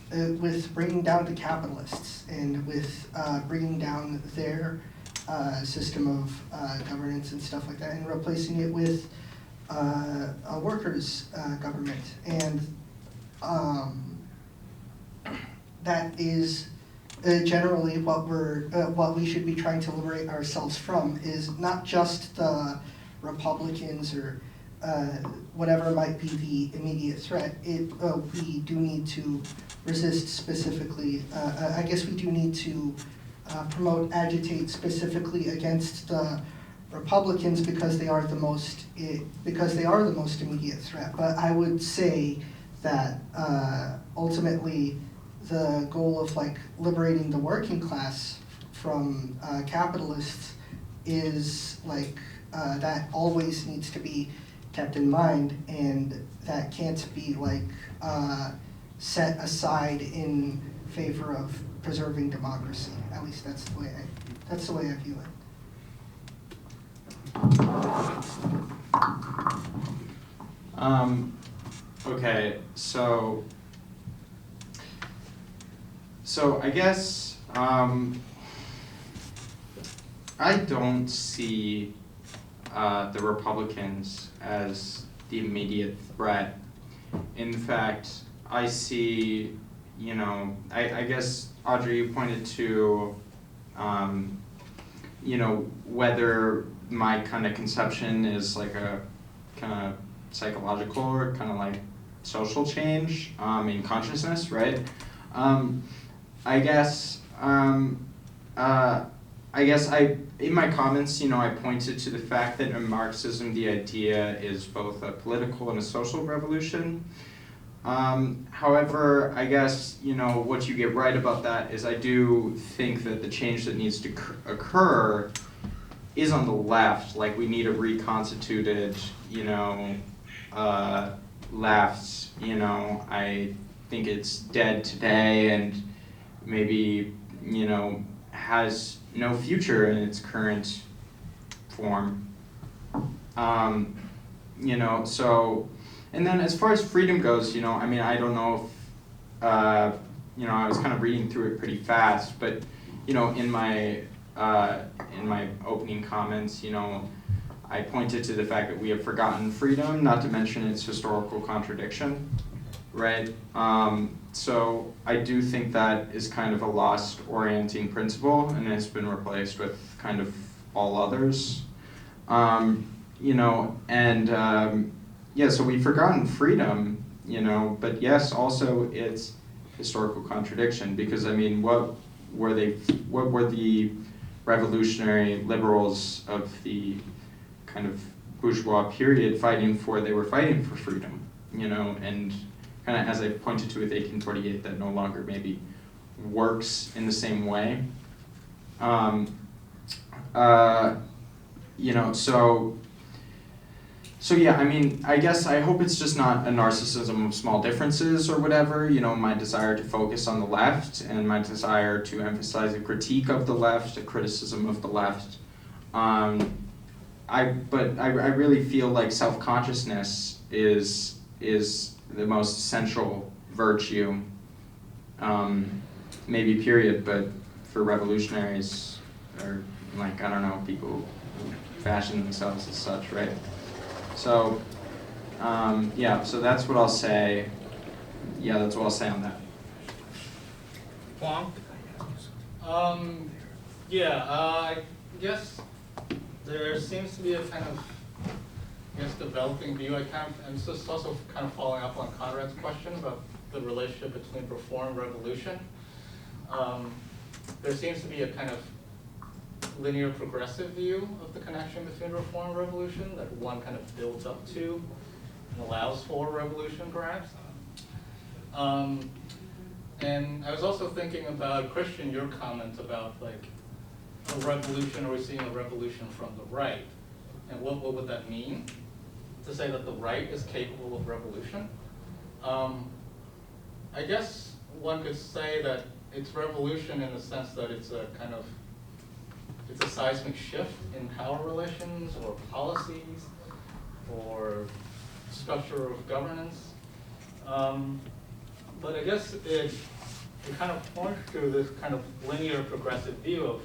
with bringing down the capitalists and with bringing down their system of governance and stuff like that, and replacing it with a workers' government. And that is generally what we should be trying to liberate ourselves from, is not just the Republicans or whatever might be the immediate threat. We do need to resist specifically. I guess we do need to agitate specifically against the Republicans, because they are the most immediate threat. But I would say that ultimately the goal of like liberating the working class from capitalists is like that always needs to be kept in mind, and that can't be like set aside in favor of preserving democracy. At least that's the way I view it. Okay, so I guess I don't see the Republicans as the immediate threat. In fact, I see, I guess, Audrey, you pointed to, whether my kind of conception is like a kind of psychological or kind of like social change in consciousness, right? I guess in my comments, I pointed to the fact that in Marxism the idea is both a political and a social revolution. However, I guess, what you get right about that is I do think that the change that needs to occur is on the left. Like, we need a reconstituted, left. I think it's dead today and maybe, has no future in its current form. So, and then as far as freedom goes, I don't know if, I was kind of reading through it pretty fast, but, in my opening comments, I pointed to the fact that we have forgotten freedom, not to mention its historical contradiction, right? So I do think that is kind of a lost orienting principle, and it's been replaced with kind of all others. So we've forgotten freedom, but yes, also its historical contradiction, because what were the revolutionary liberals of the kind of bourgeois period fighting for? They were fighting for freedom, and kind of, as I pointed to with 1848, that no longer maybe works in the same way. So yeah, I guess I hope it's just not a narcissism of small differences or whatever, my desire to focus on the left and my desire to emphasize a critique of the left, a criticism of the left. I really feel like self-consciousness is the most essential virtue, maybe period, but for revolutionaries, or people who fashion themselves as such, right? So, so that's what I'll say. Yeah, that's what I'll say on that. Huang? I guess there seems to be a kind of, developing view. I'm just also kind of following up on Conrad's question about the relationship between reform and revolution. There seems to be a kind of linear progressive view of the connection between reform and revolution that one kind of builds up to and allows for revolution, perhaps. And I was also thinking about, Kristian, your comment about like a revolution, or we're seeing a revolution from the right. And what would that mean? To say that the right is capable of revolution? I guess one could say that it's revolution in the sense that it's a kind of, it's a seismic shift in power relations or policies or structure of governance. But I guess it kind of points to this kind of linear progressive view of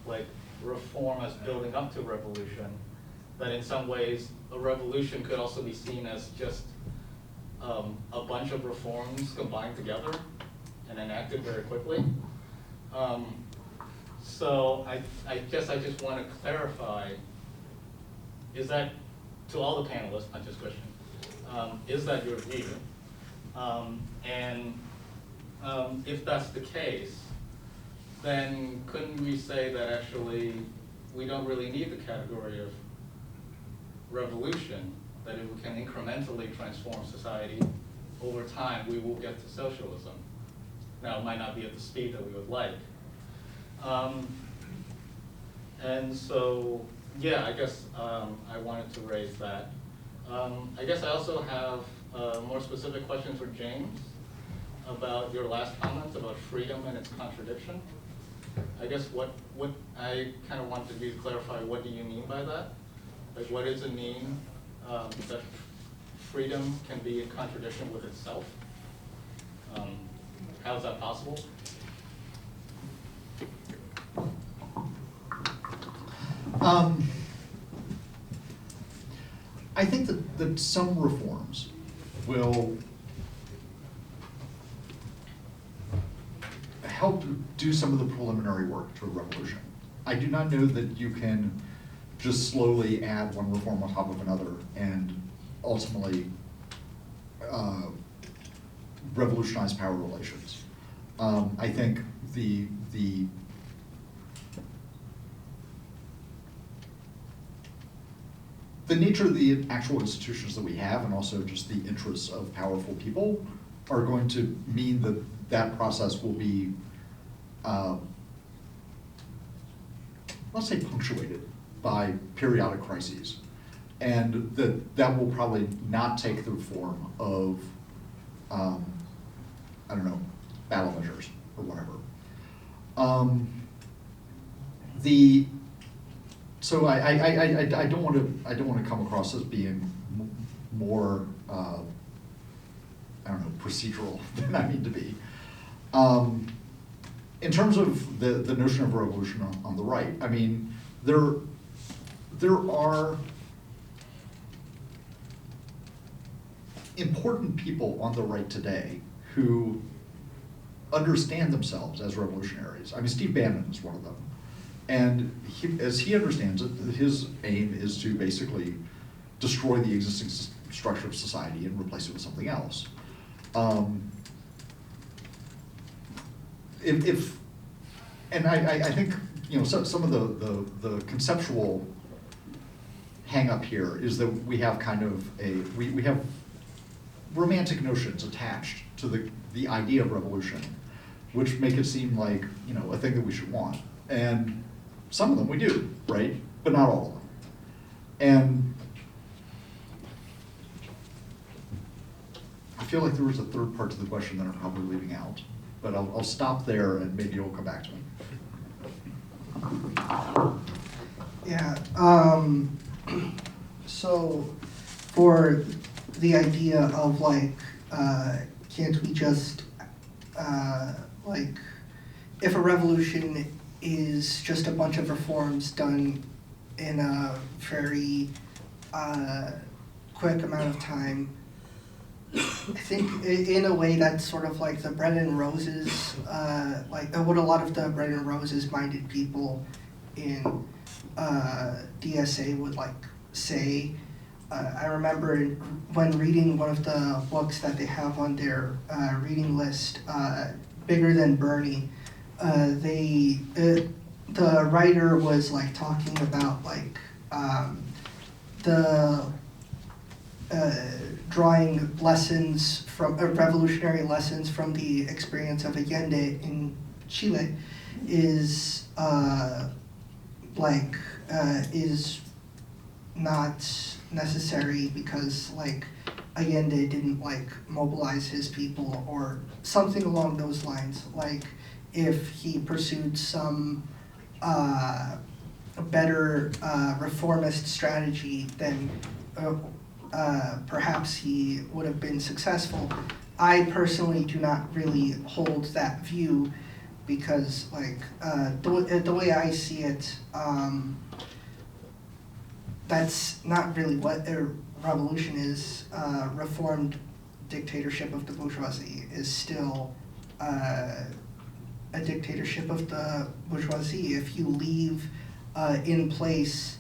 like reform as building up to revolution, that in some ways a revolution could also be seen as just a bunch of reforms combined together and enacted very quickly. So I guess I just want to clarify, is that, to all the panelists, not just Kristian, is that your view? And if that's the case, then couldn't we say that actually we don't really need the category of revolution, that if we can incrementally transform society over time, we will get to socialism? Now, it might not be at the speed that we would like. And so, I guess I wanted to raise that. I guess I also have more specific questions for James about your last comments about freedom and its contradiction. I guess what I kind of wanted you to clarify, what do you mean by that? Like, what does it mean that freedom can be in contradiction with itself? How is that possible? I think that some reforms will help do some of the preliminary work to a revolution. I do not know that you can just slowly add one reform on top of another and ultimately revolutionize power relations. I think the nature of the actual institutions that we have, and also just the interests of powerful people, are going to mean that that process will be, let's say, punctuated by periodic crises. And that will probably not take the form of, I don't know, battle measures or whatever. So I don't want to come across as being more I don't know, procedural than I mean to be. In terms of the notion of revolution on the right, I mean, there are important people on the right today who understand themselves as revolutionaries. I mean, Steve Bannon is one of them. And as he understands it, his aim is to basically destroy the existing structure of society and replace it with something else. And I think, you know, some of the conceptual hang up here is that we have kind of we have romantic notions attached to the idea of revolution, which make it seem like, you know, a thing that we should want. And some of them we do, right? But not all of them. And I feel like there was a third part to the question that I'm probably leaving out, but I'll stop there and maybe it'll come back to me. Yeah, so for the idea of like, can't we just, like, if a revolution is just a bunch of reforms done in a very quick amount of time, I think in a way that's sort of like the bread and roses, like what a lot of the bread and roses minded people in DSA would like say. I remember when reading one of the books that they have on their reading list, Bigger Than Bernie, the writer was like talking about like drawing lessons from revolutionary lessons from the experience of Allende in Chile is is not necessary because like Allende didn't like mobilize his people or something along those lines. Like if he pursued some better reformist strategy, then perhaps he would have been successful. I personally do not really hold that view because like the way I see it, that's not really what a revolution is. Reformed dictatorship of the bourgeoisie is still a dictatorship of the bourgeoisie if you leave in place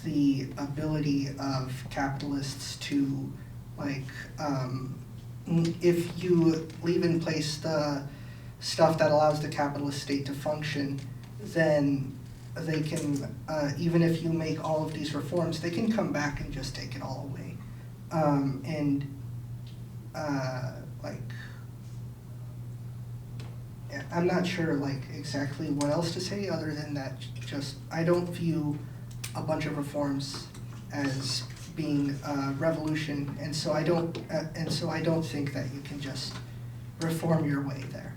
the ability of capitalists to like if you leave in place the stuff that allows the capitalist state to function, then they can, even if you make all of these reforms, they can come back and just take it all away. Yeah, I'm not sure like exactly what else to say other than that. Just I don't view a bunch of reforms as being revolution, and so I don't think that you can just reform your way there.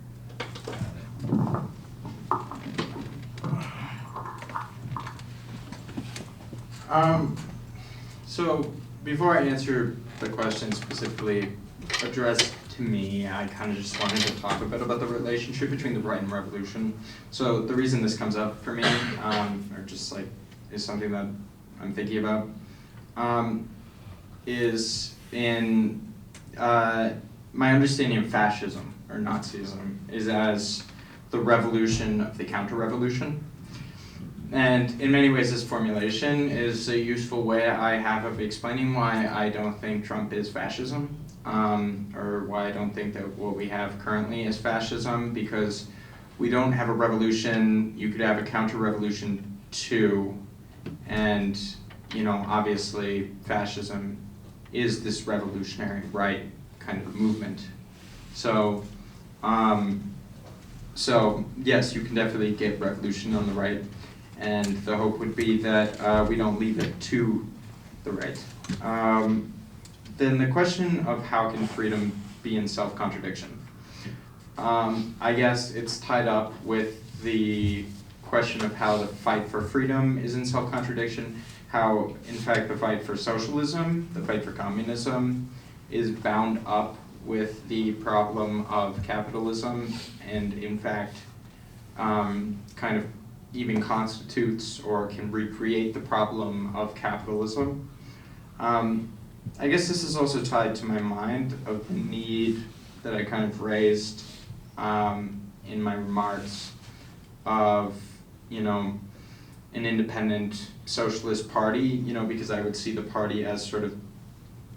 So before I answer the question specifically addressed to me, I kind of just wanted to talk a bit about the relationship between the right and revolution. So the reason this comes up for me, or just like is something that I'm thinking about, is in my understanding of fascism or Nazism is as the revolution of the counter-revolution. And in many ways, this formulation is a useful way I have of explaining why I don't think Trump is fascism, or why I don't think that what we have currently is fascism, because we don't have a revolution. You could have a counter-revolution too, and obviously fascism is this revolutionary right kind of movement. So, yes, you can definitely get revolution on the right. And the hope would be that we don't leave it to the right. Then the question of how can freedom be in self-contradiction? I guess it's tied up with the question of how the fight for freedom is in self-contradiction, how, in fact, the fight for socialism, the fight for communism, is bound up with the problem of capitalism, and in fact, kind of even constitutes or can recreate the problem of capitalism. I guess this is also tied to my mind of the need that I kind of raised in my remarks of, an independent socialist party, because I would see the party as sort of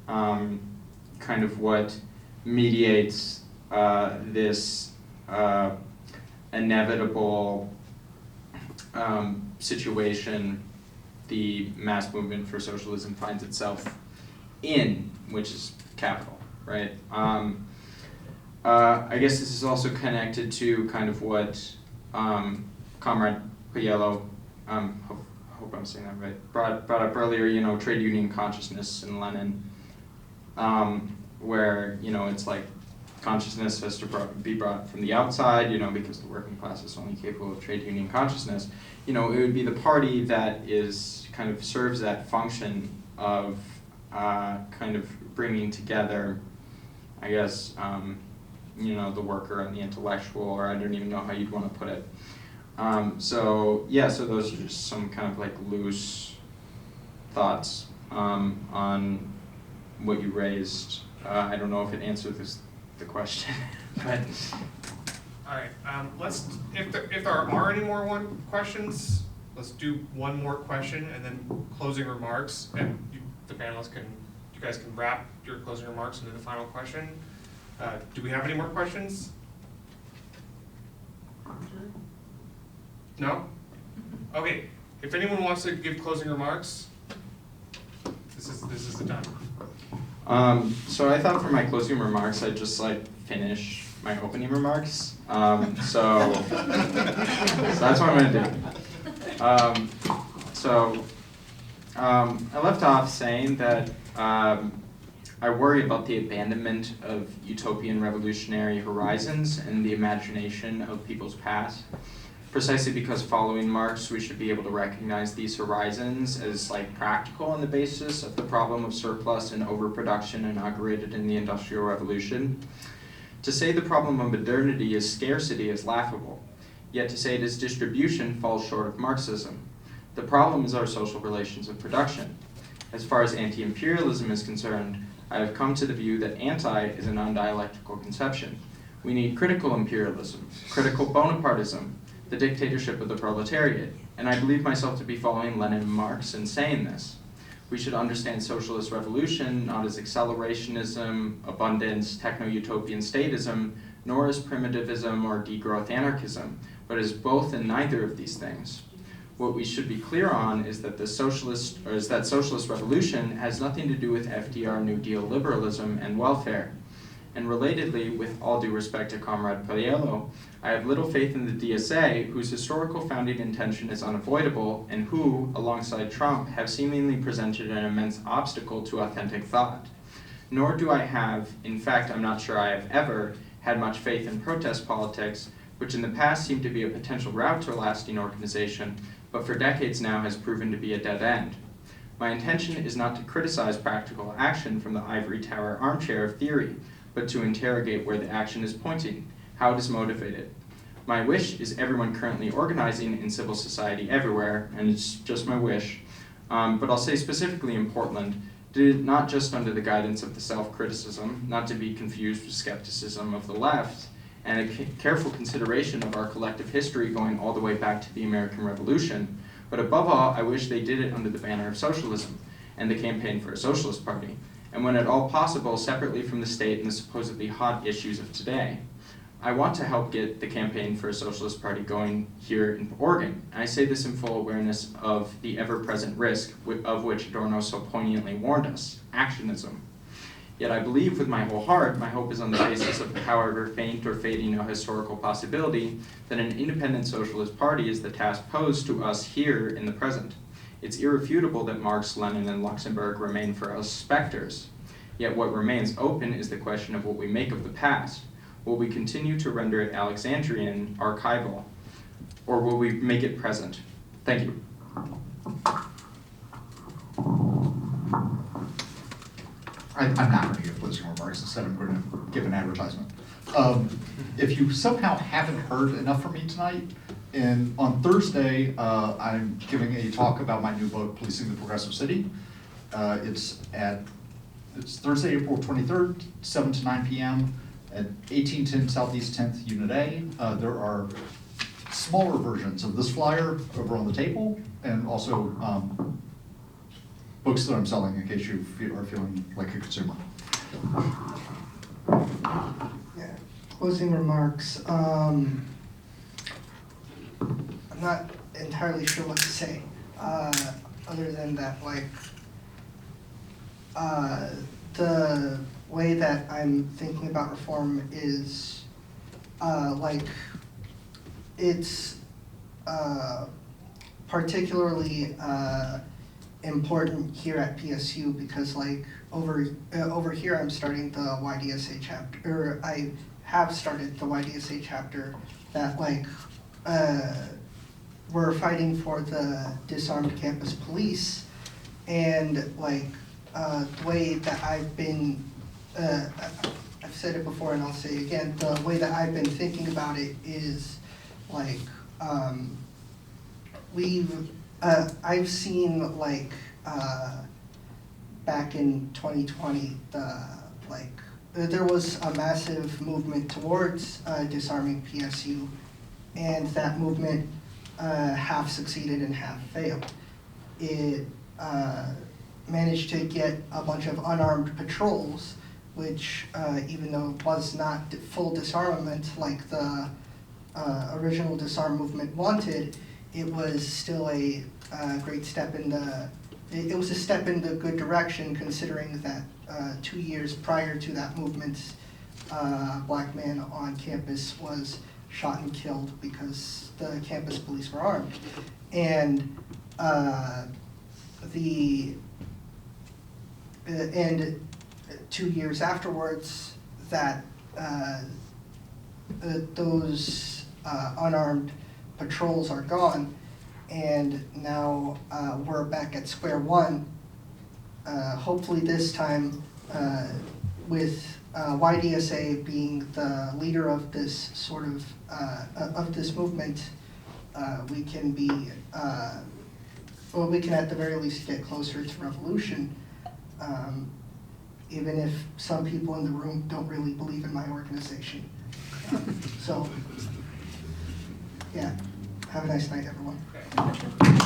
kind of what mediates this inevitable situation the mass movement for socialism finds itself in, which is capital, right? I guess this is also connected to kind of what Comrade Pajuelo, hope I'm saying that right, brought up earlier, trade union consciousness in Lenin, where, it's like consciousness has to be brought from the outside, because the working class is only capable of trade union consciousness. It would be the party that is kind of serves that function of kind of bringing together, I guess, the worker and the intellectual, or I don't even know how you'd want to put it. So those are just some kind of like loose thoughts on what you raised I don't know if it answered the question, but. All right, if there are any more questions, let's do one more question and then closing remarks, and the panelists you guys can wrap your closing remarks into the final question. Do we have any more questions? No? Okay, if anyone wants to give closing remarks, this is the time. So I thought for my closing remarks, I'd just finish my opening remarks. So that's what I'm gonna do. I left off saying that I worry about the abandonment of utopian revolutionary horizons and the imagination of people's past. Precisely because following Marx, we should be able to recognize these horizons as practical on the basis of the problem of surplus and overproduction inaugurated in the Industrial Revolution. To say the problem of modernity is scarcity is laughable, yet to say it is distribution falls short of Marxism. The problem is our social relations of production. As far as anti-imperialism is concerned, I have come to the view that anti is a non-dialectical conception. We need critical imperialism, critical Bonapartism, the dictatorship of the proletariat, and I believe myself to be following Lenin and Marx in saying this. We should understand socialist revolution not as accelerationism, abundance, techno-utopian statism, nor as primitivism or degrowth anarchism, but as both and neither of these things. What we should be clear on is that socialist revolution has nothing to do with FDR New Deal liberalism and welfare. And relatedly, with all due respect to Comrade Pajuelo, I have little faith in the DSA, whose historical founding intention is unavoidable, and who, alongside Trump, have seemingly presented an immense obstacle to authentic thought. Nor do I have, in fact, I'm not sure I have ever, had much faith in protest politics, which in the past seemed to be a potential route to a lasting organization, but for decades now has proven to be a dead end. My intention is not to criticize practical action from the ivory tower armchair of theory, but to interrogate where the action is pointing, how it is motivated. My wish is everyone currently organizing in civil society everywhere, and it's just my wish, but I'll say specifically in Portland, did it not just under the guidance of the self-criticism, not to be confused with skepticism of the left, and a careful consideration of our collective history going all the way back to the American Revolution, but above all, I wish they did it under the banner of socialism and the campaign for a socialist party, and when at all possible, separately from the state and the supposedly hot issues of today. I want to help get the campaign for a socialist party going here in Oregon. And I say this in full awareness of the ever-present risk of which Adorno so poignantly warned us, actionism. Yet I believe with my whole heart, my hope is on the basis of however faint or fading a historical possibility, that an independent socialist party is the task posed to us here in the present. It's irrefutable that Marx, Lenin, and Luxemburg remain for us specters. Yet what remains open is the question of what we make of the past. Will we continue to render it Alexandrian, archival, or will we make it present? Thank you. I'm not going to give closing remarks. Instead, I'm going to give an advertisement. If you somehow haven't heard enough from me tonight, on Thursday, I'm giving a talk about my new book, Policing the Progressive City. It's Thursday, April 23rd, 7 to 9 p.m. at 1810 Southeast 10th Unit A. There are smaller versions of this flyer over on the table, and also books that I'm selling in case you are feeling like a consumer. Yeah. Closing remarks. I'm not entirely sure what to say, other than that, the way that I'm thinking about reform is, it's particularly important here at PSU because, over here I'm starting the YDSA chapter, or I have started the YDSA chapter that, we're fighting for the disarmed campus police, and the way that I've been, I've said it before and I'll say it again, the way that I've been thinking about it is I've seen back in 2020, there was a massive movement towards disarming PSU, and that movement half succeeded and half failed. It managed to get a bunch of unarmed patrols, which even though it was not full disarmament like the original disarm movement wanted, it was still a great step in the, it was a step in the good direction, considering that 2 years prior to that movement, a black man on campus was shot and killed because the campus police were armed. And and 2 years afterwards, that those unarmed patrols are gone, and now we're back at square one. Hopefully this time, with YDSA being the leader of this sort of this movement, we can be, well, we can at the very least get closer to revolution, even if some people in the room don't really believe in my organization. So, yeah, have a nice night, everyone. Okay.